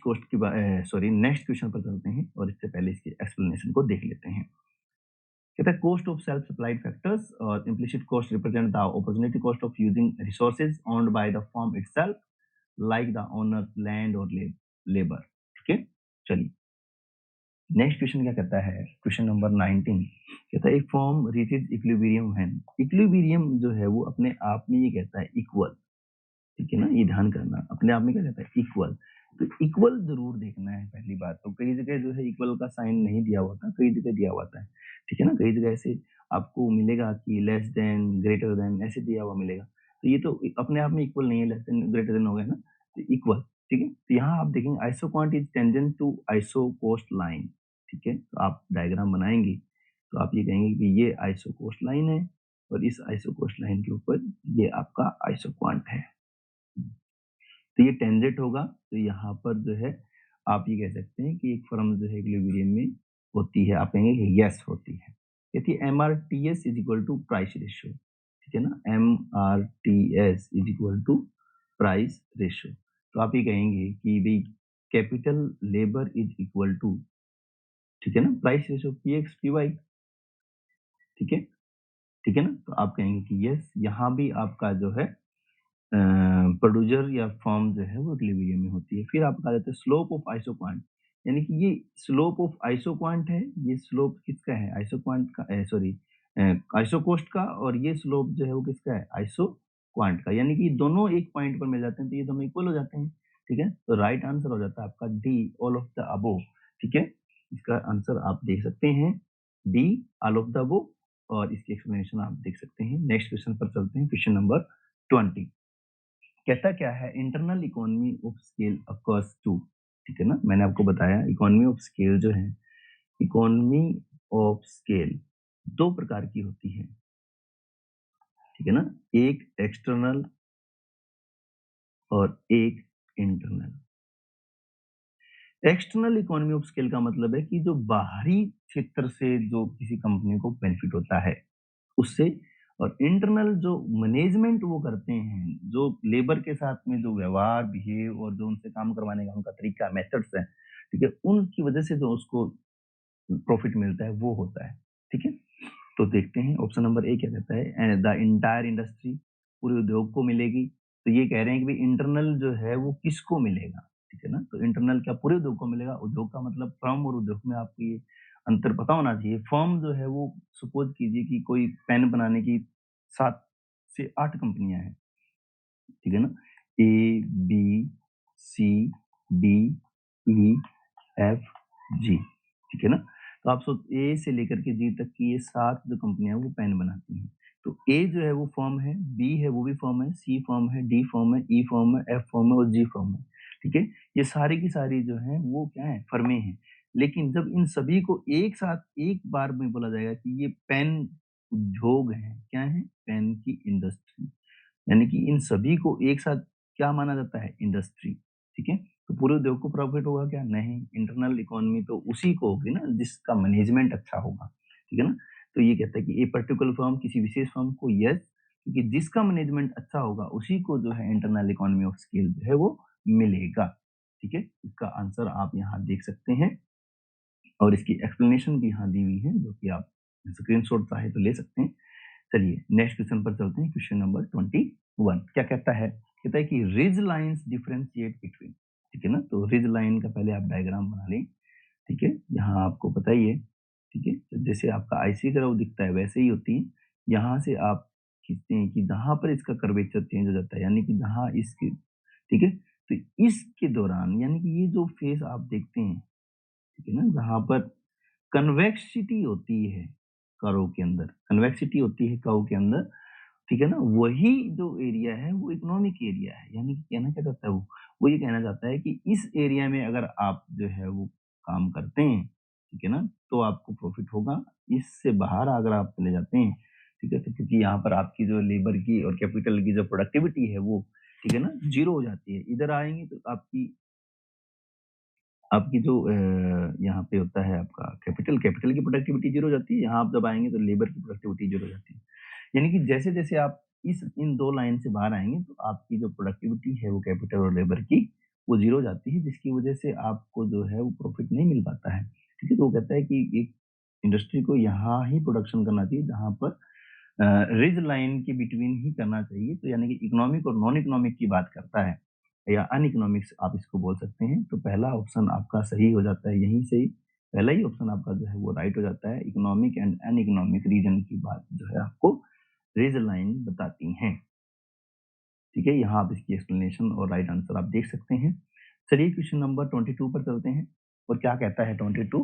A: क्वेश्चन पर चलते हैं और इससे पहले इसकी एक्सप्लेनेशन को देख लेते हैं। कहता है cost of self supplied factors और implicit cost represent the opportunity cost of using resources owned by the firm itself like the owner land और लेबर, ठीक है? चलिए नेक्स्ट क्वेश्चन क्या कहता है, क्वेश्चन नंबर 19 कहता है एक form reaches equilibrium when, equilibrium जो है वो अपने आप में ये कहता है इक्वल, ठीक है ना? ये ध्यान करना, अपने आप में क्या कहता है इक्वल। तो इक्वल जरूर देखना है पहली बात तो। कई जगह जो है इक्वल का साइन नहीं दिया हुआ था, कई जगह दिया हुआ था, ठीक है ना? कई जगह ऐसे आपको मिलेगा कि लेस देन, ग्रेटर देन ऐसे दिया हुआ मिलेगा, तो ये तो अपने आप में इक्वल नहीं है, लेस देन ग्रेटर देन हो गया ना, तो इक्वल, ठीक है? तो यहाँ आप देखेंगे isoquant is tangent to isocost line, ठीक है? तो आप डायग्राम बनाएंगे तो आप ये कहेंगे कि ये आइसो कोस्ट लाइन है और इस आइसो कोस्ट लाइन के ऊपर ये आपका आइसोक्वांट है, तो ये टेंजेंट होगा। तो यहाँ पर जो है आप ये कह सकते हैं कि एक फर्म जो है इक्विलिब्रियम में होती है, आप कहेंगे कि यस होती है। कहती है MRTS is equal to price ratio, ठीक है ना? MRTS is equal to price ratio. तो आप ये कहेंगे कि भाई capital labour is equal to, ठीक है ना, प्राइस रेशियो PX PY, ठीक है, ठीक है ना? तो आप कहेंगे कि यस, यहाँ भी आपका जो है प्रोड्यूसर या फर्म जो है वो इक्विलिब्रियम में होती है। फिर आप कहा जाता है स्लोप ऑफ आइसोक्वांट, यानी कि ये स्लोप ऑफ आइसोक्वांट है, ये स्लोप किसका है? आइसोक्वांट का, सॉरी आइसोकोस्ट का, और ये स्लोप जो है वो किसका है? आइसोक्वांट का। यानी कि दोनों एक पॉइंट पर मिल जाते हैं तो ये दोनों इक्वल हो जाते हैं, ठीक है? तो राइट आंसर हो जाता है आपका D, all of the above, ठीक है? इसका आंसर आप देख सकते हैं D, all of the above, और इसकी एक्सप्लेनेशन आप देख सकते हैं। नेक्स्ट क्वेश्चन पर चलते हैं, क्वेश्चन नंबर 20 कहता क्या है internal economy of scale occurs to, ठीक है ना? मैंने आपको बताया इकोनॉमी ऑफ स्केल जो है, इकोनॉमी ऑफ स्केल दो प्रकार की होती है, ठीक है ना? एक एक्सटर्नल और एक internal. External economy of scale का मतलब है कि जो बाहरी क्षेत्र से जो किसी कंपनी को बेनिफिट होता है उससे, और इंटरनल जो मैनेजमेंट वो करते हैं, जो लेबर के साथ में जो व्यवहार, बिहेव और जो उनसे काम करवाने का उनका तरीका, मेथड्स है, ठीक है, उनकी वजह से जो उसको प्रॉफिट मिलता है वो होता है, ठीक है? तो देखते हैं ऑप्शन नंबर ए क्या कहता है, एंड द इंटायर इंडस्ट्री, पूरे उद्योग को मिलेगी। तो ये कह रहे हैं कि भाई इंटरनल जो है वो किसको मिलेगा, ठीक है ना? तो इंटरनल क्या पूरे उद्योग को मिलेगा? उद्योग का मतलब फर्म और उद्योग में आपको ये अंतर पता होना चाहिए। फर्म जो है वो सपोज कीजिए कि कोई पेन बनाने की 7 से 8 कंपनियां हैं, ठीक है ना? ABCDEFG, ठीक है ना? तो आप सोच ए से लेकर के जी तक की ये 7 जो कंपनियां हैं वो पेन बनाती हैं। तो ए जो है वो फर्म है, बी है वो भी फर्म है, सी फर्म है, डी फर्म है, ई फर्म है, एफ फर्म है और जी फर्म है, ठीक है? ये सारी की सारी जो है वो क्या है? फर्में हैं। लेकिन जब इन सभी को एक साथ एक बार में बोला जाएगा कि ये पेन उद्योग है, क्या है? पेन की इंडस्ट्री, यानी कि इन सभी को एक साथ क्या माना जाता है? इंडस्ट्री, ठीक है? तो पूरे उद्योग को प्रॉफिट होगा क्या? नहीं, इंटरनल इकोनॉमी तो उसी को होगी ना जिसका मैनेजमेंट अच्छा होगा, ठीक है ना? तो ये कहता है कि ए पर्टिकुलर फर्म, किसी विशेष फर्म को यस क्योंकि जिसका मैनेजमेंट अच्छा होगा उसी को जो है इंटरनल इकोनॉमी ऑफ स्केल जो है वो मिलेगा। ठीक है, इसका आंसर आप यहाँ देख सकते हैं और इसकी एक्सप्लेनेशन भी यहाँ दी हुई है, जो कि आप स्क्रीनशॉट चाहे तो ले सकते हैं। चलिए नेक्स्ट क्वेश्चन पर चलते हैं। क्वेश्चन नंबर 21 क्या कहता है? कहता है कि रिज लाइंस डिफरेंशिएट बिटवीन। ठीक है ना, तो रिज लाइन का पहले आप डायग्राम बना लें। ठीक है, यहाँ आपको पता ही है। ठीक है, तो जैसे आपका आईसी ग्राफ दिखता है वैसे ही होती है। यहाँ से आप खींचते हैं कि जहां पर इसका कर्वेचर चेंज हो जाता है, यानी कि जहां इसके, ठीक है, तो इसके दौरान यानी कि ये जो फेस आप देखते हैं, ठीक है ना, जहां पर कन्वेक्सिटी होती है कर्व के अंदर, कन्वेक्सिटी होती है कर्व के अंदर, ठीक है ना, वही जो एरिया है वो इकोनॉमिक एरिया है। यानी कि कहना क्या चाहता है वो ये कहना चाहता है कि इस एरिया में अगर आप जो है वो काम करते हैं, ठीक है ना, तो आपको प्रॉफिट होगा। इससे बाहर अगर आप चले जाते हैं, ठीक है, तो क्योंकि यहाँ पर आपकी जो लेबर की और कैपिटल की जो प्रोडक्टिविटी है वो, ठीक है ना, जीरो हो जाती है। इधर आएंगे तो आपकी आपकी जो यहाँ पे होता है आपका कैपिटल, कैपिटल की प्रोडक्टिविटी जीरो हो जाती है। यहाँ आप जब आएंगे तो लेबर की प्रोडक्टिविटी जीरो हो जाती है। यानी कि जैसे जैसे आप इस इन दो लाइन से बाहर आएंगे तो आपकी जो प्रोडक्टिविटी है वो कैपिटल और लेबर की वो जीरो हो जाती है, जिसकी वजह से आपको जो है वो प्रॉफिट नहीं मिल पाता है। ठीक है, तो वो कहता है कि एक इंडस्ट्री को यहाँ ही प्रोडक्शन करना चाहिए जहाँ पर रिज लाइन के बिटवीन ही करना चाहिए। तो यानी कि इकोनॉमिक और नॉन इकोनॉमिक की बात करता है, या अन इकोनॉमिक्स आप इसको बोल सकते हैं। तो पहला ऑप्शन आपका सही हो जाता है यहीं से ही, पहला ही ऑप्शन आपका जो है वो राइट हो जाता है। Economic and uneconomic reason की बात जो है आपको रिज लाइन बताती हैं। ठीक है, यहाँ आप इसकी एक्सप्लेनेशन और राइट आंसर आप देख सकते हैं। चलिए क्वेश्चन नंबर 22 पर चलते हैं। और क्या कहता है 22?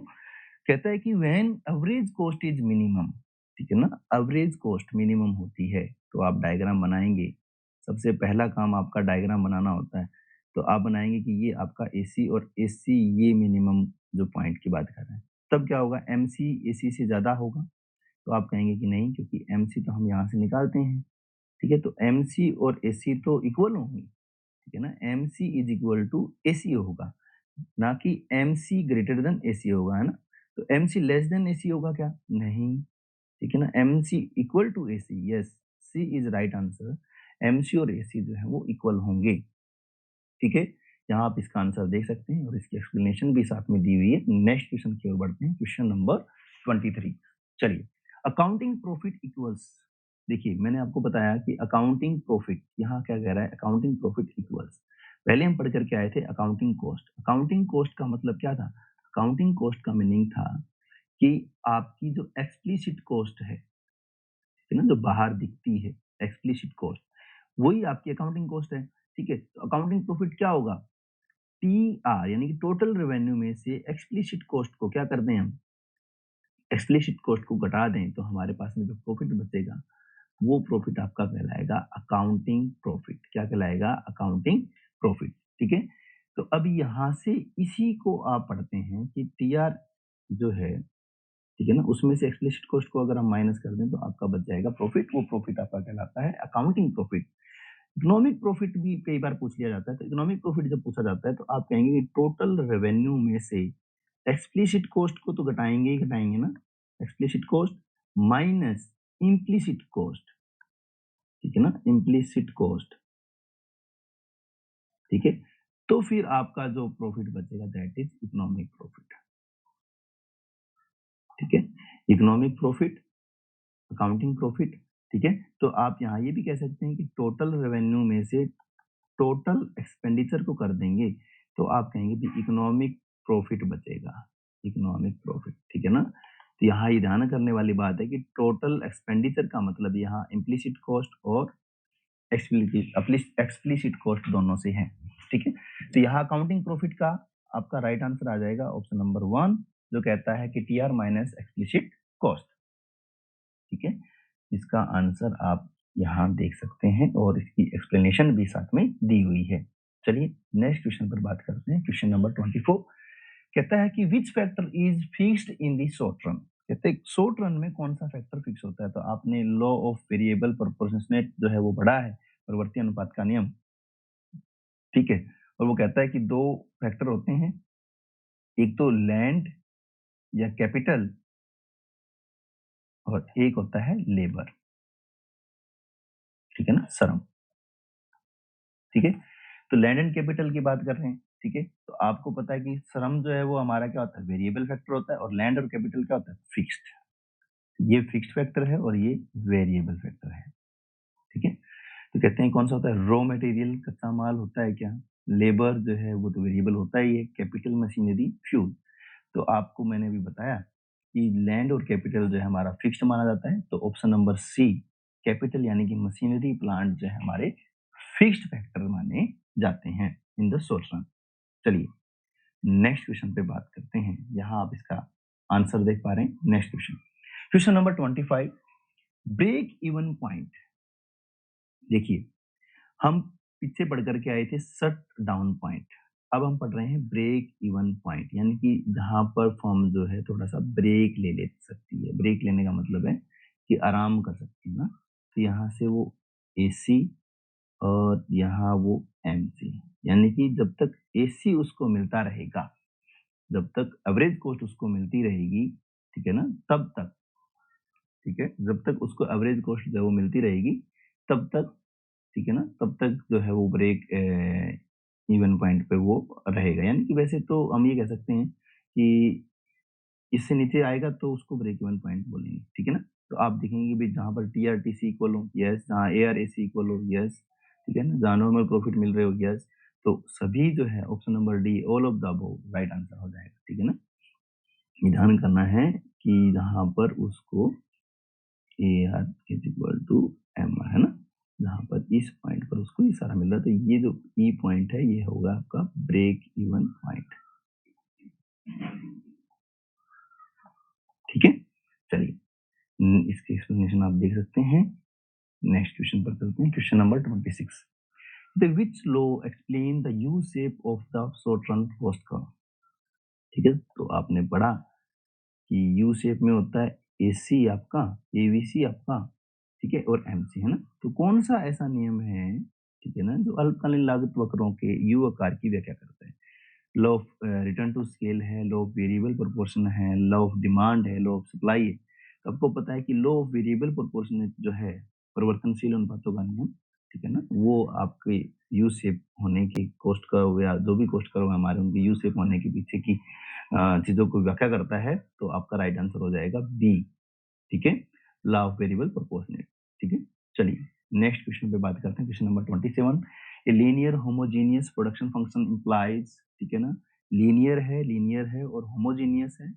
A: कहता है कि when average cost is minimum, ठीक है ना, एवरेज कॉस्ट मिनिमम होती है तो आप डायग्राम बनाएंगे। सबसे पहला काम आपका डायग्राम बनाना होता है। तो आप बनाएंगे कि ये आपका एसी और एसी ये मिनिमम जो पॉइंट की बात कर रहे हैं, तब क्या होगा, एमसी एसी से ज्यादा होगा। तो आप कहेंगे कि नहीं, क्योंकि एमसी तो हम यहाँ से निकालते हैं। ठीक है, तो एमसी और एसी तो इक्वल होंगे। ठीक है ना, MC is equal to AC होगा, ना कि एमसी ग्रेटर देन एसी होगा, है ना। तो एमसी लेस देन एसी होगा क्या? नहीं। ठीक है ना, MC equal to AC, yes, C is right answer. MC और एसी जो है वो इक्वल होंगे। ठीक है, यहाँ आप इसका आंसर देख सकते हैं और इसकी एक्सप्लेनेशन भी साथ में दी हुई है। नेक्स्ट क्वेश्चन की ओर बढ़ते हैं, क्वेश्चन नंबर 23। चलिए, अकाउंटिंग प्रॉफिट इक्वल्स, देखिए मैंने आपको बताया कि अकाउंटिंग प्रॉफिट, यहाँ क्या कह रहा है, अकाउंटिंग प्रॉफिट इक्वल्स, पहले हम पढ़ करके आए थे अकाउंटिंग कॉस्ट। अकाउंटिंग कॉस्ट का मतलब क्या था? अकाउंटिंग कॉस्ट का मीनिंग था कि आपकी जो एक्सप्लिसिट कॉस्ट है ना, जो बाहर दिखती है, एक्सप्लिसिट कॉस्ट, वही आपकी अकाउंटिंग कॉस्ट है। ठीक है, तो अकाउंटिंग प्रॉफिट क्या होगा? टी आर, यानी कि टोटल रेवेन्यू में से एक्सप्लिसिट कॉस्ट को क्या कर दें हम, एक्सप्लिसिट कॉस्ट को घटा दें, तो हमारे पास में जो प्रॉफिट बचेगा वो प्रॉफिट आपका कहलाएगा अकाउंटिंग प्रॉफिट। क्या कहलाएगा? Accounting profit. ठीक है, तो अब यहाँ से इसी को आप पढ़ते हैं कि टी आर जो है, ठीक है ना, उसमें से एक्सप्लिसिट कॉस्ट को अगर हम माइनस कर दें तो आपका बच जाएगा प्रॉफिट। वो प्रॉफिट आपका कहलाता है अकाउंटिंग प्रॉफिट। इकोनॉमिक प्रॉफिट भी कई बार पूछ लिया जाता है। तो इकोनॉमिक प्रॉफिट जब पूछा जाता है तो आप कहेंगे कि टोटल रेवेन्यू में से एक्सप्लिसिट कॉस्ट को तो घटाएंगे ही घटाएंगे ना, explicit cost minus implicit cost. ठीक है ना, इम्प्लिसिट कॉस्ट। ठीक है, तो फिर आपका जो प्रॉफिट बचेगा दैट इज इकोनॉमिक प्रॉफिट। ठीक है, इकोनॉमिक प्रॉफिट, अकाउंटिंग प्रॉफिट। ठीक है, तो आप यहाँ ये भी कह सकते हैं कि टोटल रेवेन्यू में से टोटल एक्सपेंडिचर को कर देंगे तो आप कहेंगे कि इकोनॉमिक प्रॉफिट बचेगा, इकोनॉमिक प्रॉफिट। ठीक है ना, तो यहाँ ये ध्यान करने वाली बात है कि टोटल एक्सपेंडिचर का मतलब यहाँ इम्प्लिसिट कॉस्ट और एक्सप्लिसिट कॉस्ट दोनों से है। ठीक है, तो यहाँ अकाउंटिंग प्रॉफिट का आपका राइट आंसर आ जाएगा ऑप्शन नंबर 1, जो कहता है कि T R minus explicit cost. ठीक है, इसका आंसर आप यहाँ देख सकते हैं और इसकी एक्सप्लेनेशन भी साथ में दी हुई है। चलिए नेक्स्ट क्वेश्चन पर बात करते हैं। क्वेश्चन नंबर 24 कहता है कि which factor is fixed in the short run. कहते हैं शॉर्ट रन में कौन सा फैक्टर फिक्स होता है? तो आपने लॉ ऑफ वेरिएबल प्रोपोर्शनेट जो है वो पढ़ा है, प्रवृत्ति अनुपात का नियम। ठीक है, और वो कहता है कि दो फैक्टर होते हैं, एक तो लैंड या कैपिटल और एक होता है लेबर। ठीक है ना, श्रम। ठीक है, तो लैंड एंड कैपिटल की बात कर रहे हैं। ठीक है, तो आपको पता है कि श्रम जो है वो हमारा क्या होता है, वेरिएबल फैक्टर होता है, और लैंड और कैपिटल क्या होता है, फिक्स्ड। ये फिक्स्ड फैक्टर है और ये वेरिएबल फैक्टर है। ठीक है, तो कहते हैं कौन सा होता है, रॉ मटेरियल कच्चा माल होता है क्या, लेबर जो है वो तो वेरिएबल होता ही है, कैपिटल मशीनरी फ्यूल। तो आपको मैंने अभी बताया कि लैंड और कैपिटल जो है हमारा फिक्स्ड माना जाता है, तो ऑप्शन नंबर सी कैपिटल यानी कि मशीनरी प्लांट जो है हमारे फिक्स्ड फैक्टर माने जाते हैं इन द शॉर्ट रन। चलिए नेक्स्ट क्वेश्चन पे बात करते हैं, यहाँ आप इसका आंसर देख पा रहे हैं। Next question, question number 25, break even point. देखिए हम पीछे पढ़ करके आए थे शट डाउन पॉइंट, अब हम पढ़ रहे हैं ब्रेक इवन पॉइंट, यानी कि जहां पर फर्म जो है थोड़ा सा ब्रेक ले सकती है। ब्रेक लेने का मतलब है कि आराम कर सकती है ना, तो यहाँ से वो एसी और यहाँ वो एमसी, यानी कि जब तक एसी उसको मिलता रहेगा, जब तक एवरेज कॉस्ट उसको मिलती रहेगी, ठीक है ना, तब तक, ठीक है, जब तक उसको एवरेज कॉस्ट जो है वो मिलती रहेगी तब तक, ठीक है ना, तब तक जो है वो ब्रेक इवन पॉइंट पे वो रहेगा। यानी कि वैसे तो हम ये कह सकते हैं कि इससे नीचे आएगा तो उसको ब्रेक इवन पॉइंट बोलेंगे। ठीक है ना, तो आप देखेंगे भी जहाँ पर टीआरटीसी इक्वल हो, यस, जहाँ एआरएसी इक्वल हो, यस, ठीक है ना, जहाँ नॉर्मल प्रॉफिट मिल रहे हो, यस, तो सभी जो है option number D all of the above right answer हो जाएगा। ठीक है ना, ध्यान करना है कि जहाँ पर उसको A R is equal to M R, है ना, जहाँ पर इस पॉइंट पर उसको ये सारा मिल रहा है, तो ये जो ई पॉइंट है ये होगा आपका ब्रेक इवन पॉइंट। ठीक है, चलिए इसकी एक्सप्लेनेशन आप देख सकते हैं। नेक्स्ट क्वेश्चन पर चलते हैं, question number 26, the which law explain the U shape of the short run cost curve. ठीक है, तो आपने पढ़ा कि यू शेप में होता है एसी आपका, एवीसी आपका, ठीक है, और एमसी, है ना, तो कौन सा ऐसा नियम है, ठीक है ना, जो अल्पकालीन लागत वक्रों के यू आकार की व्याख्या करता है। Law of return to scale है, लॉ ऑफ वेरिएबल प्रोपोर्शन है, लॉ ऑफ डिमांड है, लॉ ऑफ सप्लाई है। तो आपको पता है कि लॉ ऑफ वेरिएबल प्रोपोर्शन जो है परिवर्तनशील अनुपातों का नियम, ठीक है ना, वो आपके यू शेप होने की कॉस्ट कर्व या जो भी कॉस्ट कर्व हमारे उनके यू शेप होने के पीछे की चीजों को व्याख्या करता है, तो आपका राइट आंसर हो जाएगा बी। ठीक है, लॉ ऑफ वेरिएबल प्रोपोर्शनेट। ठीक है, चलिए नेक्स्ट क्वेश्चन पे बात करते हैं, question number 27, a linear homogeneous production function implies, ठीक है ना, लीनियर है और होमोजीनियस है।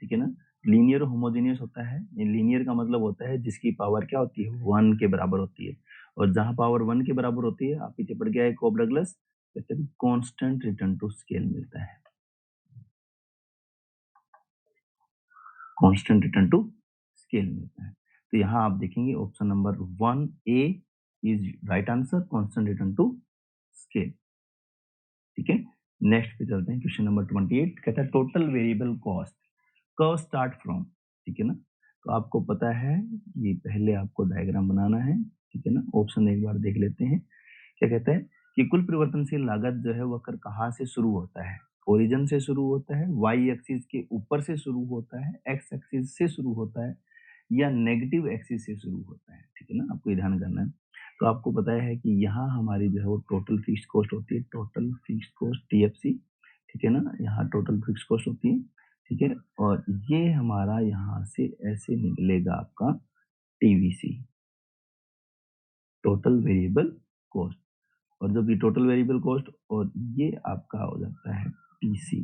A: ठीक है ना, लीनियर होमोजीनियस होता है, लीनियर का मतलब होता है जिसकी पावर क्या होती है, 1 के बराबर होती है, और जहां पावर 1 के बराबर होती है, आप पीछे पड़ गया है कोब डगलस, कहते हैं कांस्टेंट रिटर्न टू स्केल मिलता है, कांस्टेंट रिटर्न टू स्केल मिलता है। तो यहाँ आप देखेंगे option number 1 A is right answer, constant return to scale. ठीक है, नेक्स्ट पे चलते हैं, क्वेश्चन नंबर 28 कहता है total variable cost curve start from. ठीक है ना, तो आपको पता है ये पहले आपको डायग्राम बनाना है। ठीक है ना, ऑप्शन एक बार देख लेते हैं, क्या कहता है कि कुल परिवर्तनशील लागत जो है वह कर कहाँ से शुरू होता है, ओरिजिन से शुरू होता है, वाई एक्सिस के ऊपर से शुरू होता है, एक्स एक्सिस से शुरू होता है, या नेगेटिव एक्सिस से शुरू होता है। ठीक है ना, आपको ये ध्यान करना है। तो आपको पता है कि यहाँ हमारी जो है वो टोटल फिक्स्ड कॉस्ट होती है, टोटल फिक्स्ड कॉस्ट टीएफसी। ठीक है ना, यहाँ टोटल फिक्स्ड कॉस्ट होती है। ठीक है, और ये हमारा यहाँ से ऐसे निकलेगा आपका टीवीसी, टोटल वेरिएबल कॉस्ट, और जब ये टोटल वेरिएबल कॉस्ट और ये आपका हो जाता है टीसी,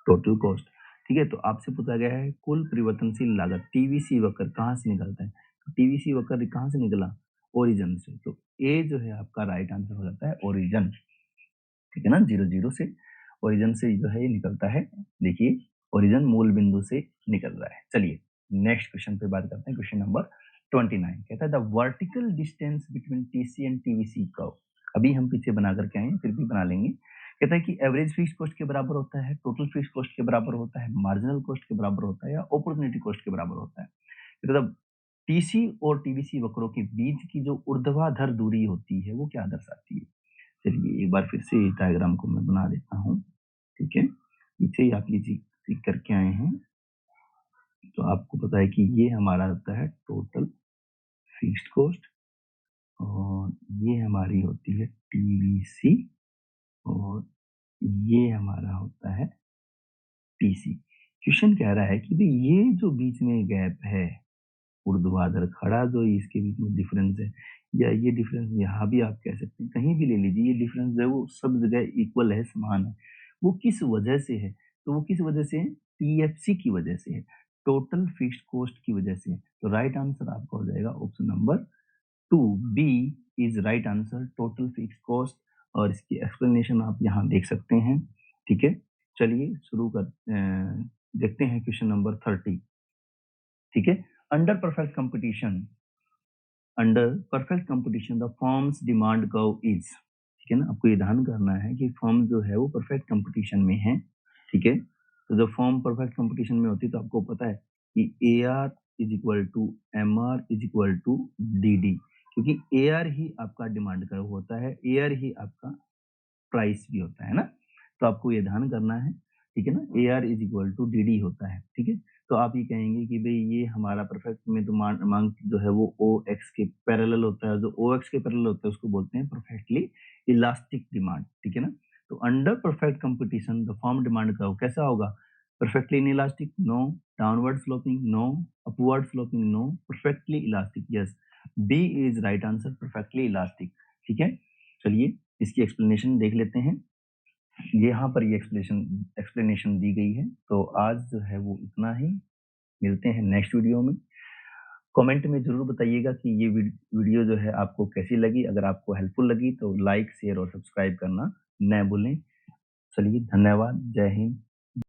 A: टोटल कॉस्ट। ठीक है, तो आपसे पूछा गया है कुल परिवर्तनशील लागत टीवीसी वक्र कहाँ से निकलता है, तो टीवीसी वक्र कहाँ से निकला, ओरिजिन से, तो ए जो है आपका राइट आंसर हो जाता है ओरिजिन। ठीक है ना, 0 0 से ओरिजिन से जो है ये निकलता है, देखिए ओरिजिन मूल बिंदु से निकल रहा है। चलिए नेक्स्ट क्वेश्चन पे बात करते हैं, क्वेश्चन नंबर 29 कहता है the vertical distance between TC and TVC curve. अभी हम पीछे बना करके आए हैं, फिर भी बना लेंगे। कहता है कि एवरेज फिक्स कॉस्ट के बराबर होता है, टोटल फिक्स कॉस्ट के बराबर होता है, मार्जिनल कॉस्ट के बराबर होता है, या अपॉर्चुनिटी कॉस्ट के बराबर होता है। मतलब टीसी और टीवीसी वक्रों के बीच की जो ऊर्ध्वाधर दूरी होती है वो क्या दर्शाती है। चलिए एक बार फिर से डायग्राम को मैं बना देता हूँ। ठीक है, पीछे ही आप ये चीज करके आए हैं, तो आपको पता है कि ये हमारा होता है टोटल फिक्स्ड कॉस्ट, और ये हमारी होती है टीवीसी, और ये हमारा होता है पीसी। क्वेश्चन कह रहा है कि भाई ये जो बीच में गैप है, ऊर्ध्वाधर खड़ा जो इसके बीच में डिफरेंस है, या ये डिफरेंस यहाँ भी आप कह सकते हैं, कहीं भी ले लीजिए, ये डिफरेंस जो है वो सब जगह इक्वल है, समान है। वो किस वजह से है? तो वो किस वजह से है? टीएफसी की वजह से है, टोटल फिक्स्ड कॉस्ट की वजह से है। तो राइट आंसर आपका हो जाएगा option number 2, B is right answer, total fixed cost. और इसकी एक्सप्लेनेशन आप यहाँ देख सकते हैं। ठीक है, चलिए शुरू कर देखते हैं क्वेश्चन नंबर 30। ठीक है, under perfect competition, under perfect competition the firms demand curve is, ठीक है ना, आपको ये ध्यान करना है कि फर्म जो है वो परफेक्ट कंपटीशन में है। ठीक है, तो जब फर्म परफेक्ट कंपटीशन में होती है तो आपको पता है कि A R is equal to M R is equal to D D, क्योंकि ए आर ही आपका डिमांड कर्व होता है, ए आर ही आपका प्राइस भी होता है ना। तो आपको ये ध्यान करना है, ठीक है ना, A R is equal to D D होता है। ठीक है, तो आप ये कहेंगे कि भाई ये हमारा परफेक्ट में तो मांग जो है वो ओ एक्स के पैरेलल होता है, जो ओ एक्स के पैरेलल होता है उसको बोलते हैं परफेक्टली इलास्टिक डिमांड। ठीक है ना, तो under perfect competition the firm demand curve कैसा होगा? Perfectly inelastic, no. Downward sloping, no. Upward sloping, no. Perfectly elastic, yes. B is right answer, perfectly elastic. ठीक है, चलिए इसकी एक्सप्लेनेशन देख लेते हैं। यहाँ पर ये एक्सप्लेनेशन दी गई है। तो आज जो है वो इतना ही, मिलते हैं नेक्स्ट वीडियो में। कमेंट में जरूर बताइएगा कि ये वीडियो जो है आपको कैसी लगी। अगर आपको हेल्पफुल लगी तो लाइक, शेयर और सब्सक्राइब करना न भूलें। चलिए, धन्यवाद, जय हिंद।